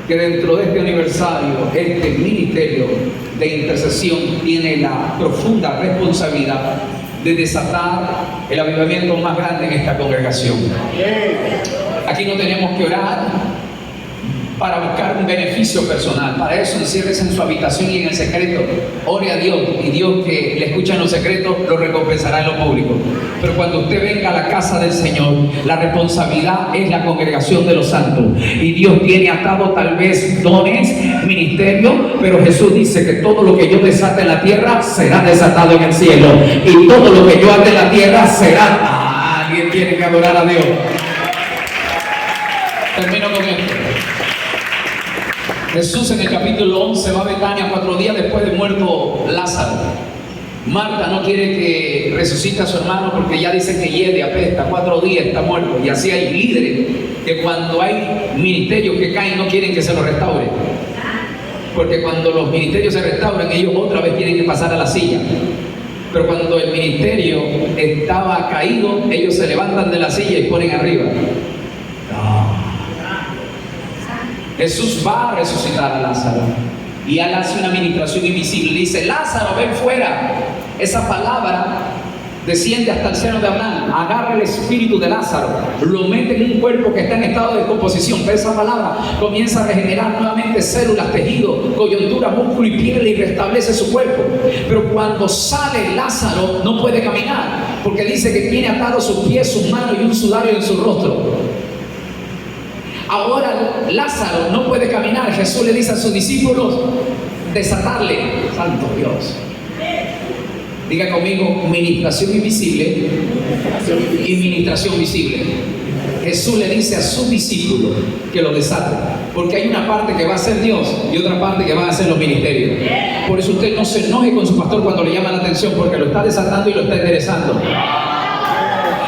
que dentro de este aniversario, este ministerio de intercesión tiene la profunda responsabilidad de desatar el avivamiento más grande en esta congregación. Aquí no tenemos que orar para buscar un beneficio personal. Para eso enciérrese en su habitación y en el secreto. Ore a Dios, y Dios, que le escucha en los secretos, lo recompensará en lo público. Pero cuando usted venga a la casa del Señor, la responsabilidad es la congregación de los santos. Y Dios tiene atado tal vez dones, ministerios, pero Jesús dice que todo lo que yo desate en la tierra será desatado en el cielo. Y todo lo que yo ate en la tierra será... Alguien tiene que adorar a Dios. Termino con esto. Jesús en el capítulo 11 va a Betania 4 días después de muerto Lázaro. Marta no quiere que resucite a su hermano porque ya dice que hiede, apesta, 4 días está muerto. Y así hay líderes que cuando hay ministerios que caen no quieren que se los restaure. Porque cuando los ministerios se restauran, ellos otra vez tienen que pasar a la silla. Pero cuando el ministerio estaba caído, ellos se levantan de la silla y ponen arriba. Jesús va a resucitar a Lázaro y él hace una administración invisible. Dice: Lázaro, ven fuera. Esa palabra desciende hasta el seno de Abraham, agarra el espíritu de Lázaro, lo mete en un cuerpo que está en estado de descomposición. Pero esa palabra comienza a regenerar nuevamente células, tejidos, coyuntura, músculo y piel, y restablece su cuerpo. Pero cuando sale Lázaro no puede caminar, porque dice que tiene atados sus pies, sus manos y un sudario en su rostro. Ahora Lázaro no puede caminar. Jesús le dice a sus discípulos desatarle. Santo Dios. Diga conmigo: ministración invisible y ministración visible. Jesús le dice a sus discípulos que lo desaten, porque hay una parte que va a ser Dios y otra parte que van a ser los ministerios. Por eso usted no se enoje con su pastor cuando le llama la atención, porque lo está desatando y lo está enderezando.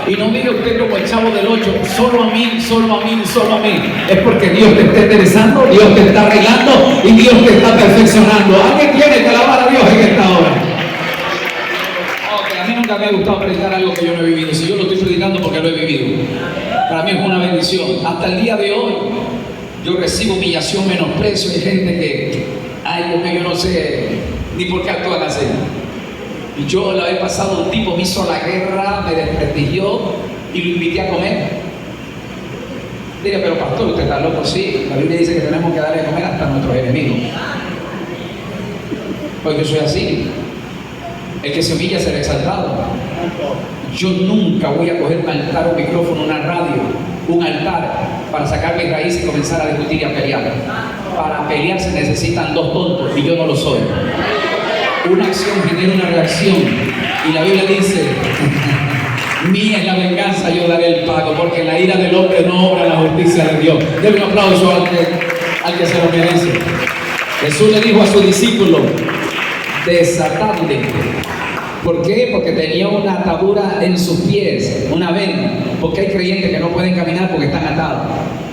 Y no mire usted como el Chavo del 8, solo a mí, solo a mí, solo a mí. Es porque Dios te está enderezando, Dios te está arreglando y Dios te está perfeccionando. Alguien tiene que alabar a Dios en esta hora. A mí nunca me ha gustado predicar algo que yo no he vivido. Si yo lo estoy predicando, porque lo he vivido. Para mí es una bendición. Hasta el día de hoy yo recibo humillación, menosprecio. Hay gente que, ay, porque yo no sé ni por qué actúan así. Y yo la vez pasado, un tipo me hizo la guerra, me desprestigió y lo invité a comer. Diga: pero pastor, usted está loco. Sí, la Biblia dice que tenemos que darle a comer hasta a nuestros enemigos. Pues yo soy así. El que se humilla será exaltado. Yo nunca voy a coger un altar, un micrófono, una radio, un altar para sacar mis raíces y comenzar a discutir y a pelear. Para pelear se necesitan dos tontos y yo no lo soy. Una acción genera una reacción, y la Biblia dice: mía es la venganza, yo daré el pago, porque la ira del hombre no obra la justicia de Dios. Denle un aplauso al que se lo merece. Jesús le dijo a sus discípulos: desatadle. ¿Por qué? Porque tenía una atadura en sus pies, una venda. Porque hay creyentes que no pueden caminar porque están atados.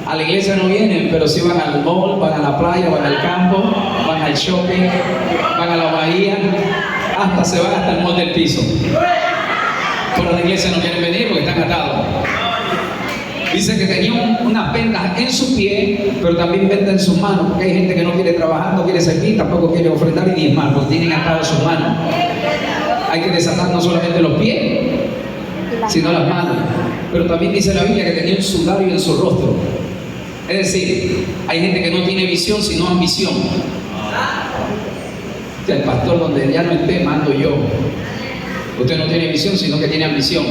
A la iglesia no vienen, pero sí van al mall, van a la playa, van al campo, van al shopping, van a la bahía, hasta se van hasta el mall del piso. Pero a la iglesia no quieren venir porque están atados. Dice que tenía unas vendas en su pie, pero también vendas en sus manos, porque hay gente que no quiere trabajar, no quiere servir, tampoco quiere ofrendar y diezmar, porque tienen atadas sus manos. Hay que desatar no solamente los pies, sino las manos. Pero también dice la Biblia que tenía un sudario en su rostro. Es decir, hay gente que no tiene visión, sino ambición. El pastor, donde ya no esté, mando yo. Usted no tiene visión, sino que tiene ambición.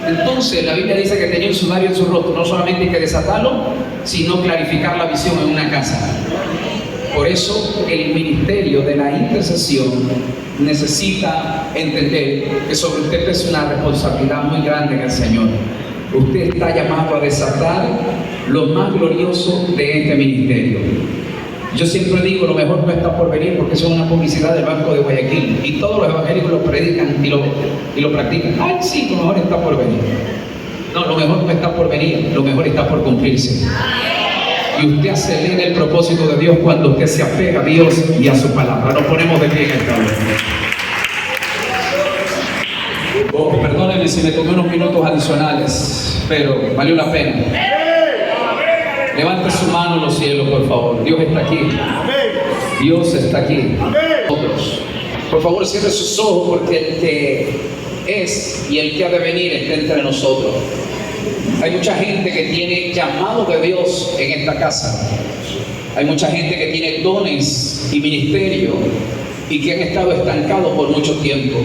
Entonces la Biblia dice que tenía un sudario en su rostro. No solamente hay que desatarlo, sino clarificar la visión en una casa. Por eso el ministerio de la intercesión necesita entender que sobre usted pesa una responsabilidad muy grande en el Señor. Usted está llamado a desatar lo más glorioso de este ministerio. Yo siempre digo: lo mejor no está por venir, porque eso es una publicidad del Banco de Guayaquil y todos los evangélicos lo predican y lo practican. Ay, sí, lo mejor está por venir. No, lo mejor no está por venir, lo mejor está por cumplirse. Y usted acelera el propósito de Dios cuando usted se apega a Dios y a su palabra. Nos ponemos de pie en esta hora. Oh, perdónenme si me tomé unos minutos adicionales, pero valió la pena. Levante su mano en los cielos, por favor. Dios está aquí. Dios está aquí. Nosotros. Por favor, cierre sus ojos, porque el que es y el que ha de venir está entre nosotros. Hay mucha gente que tiene llamado de Dios en esta casa, Hay mucha gente que tiene dones y ministerio y que han estado estancados por mucho tiempo.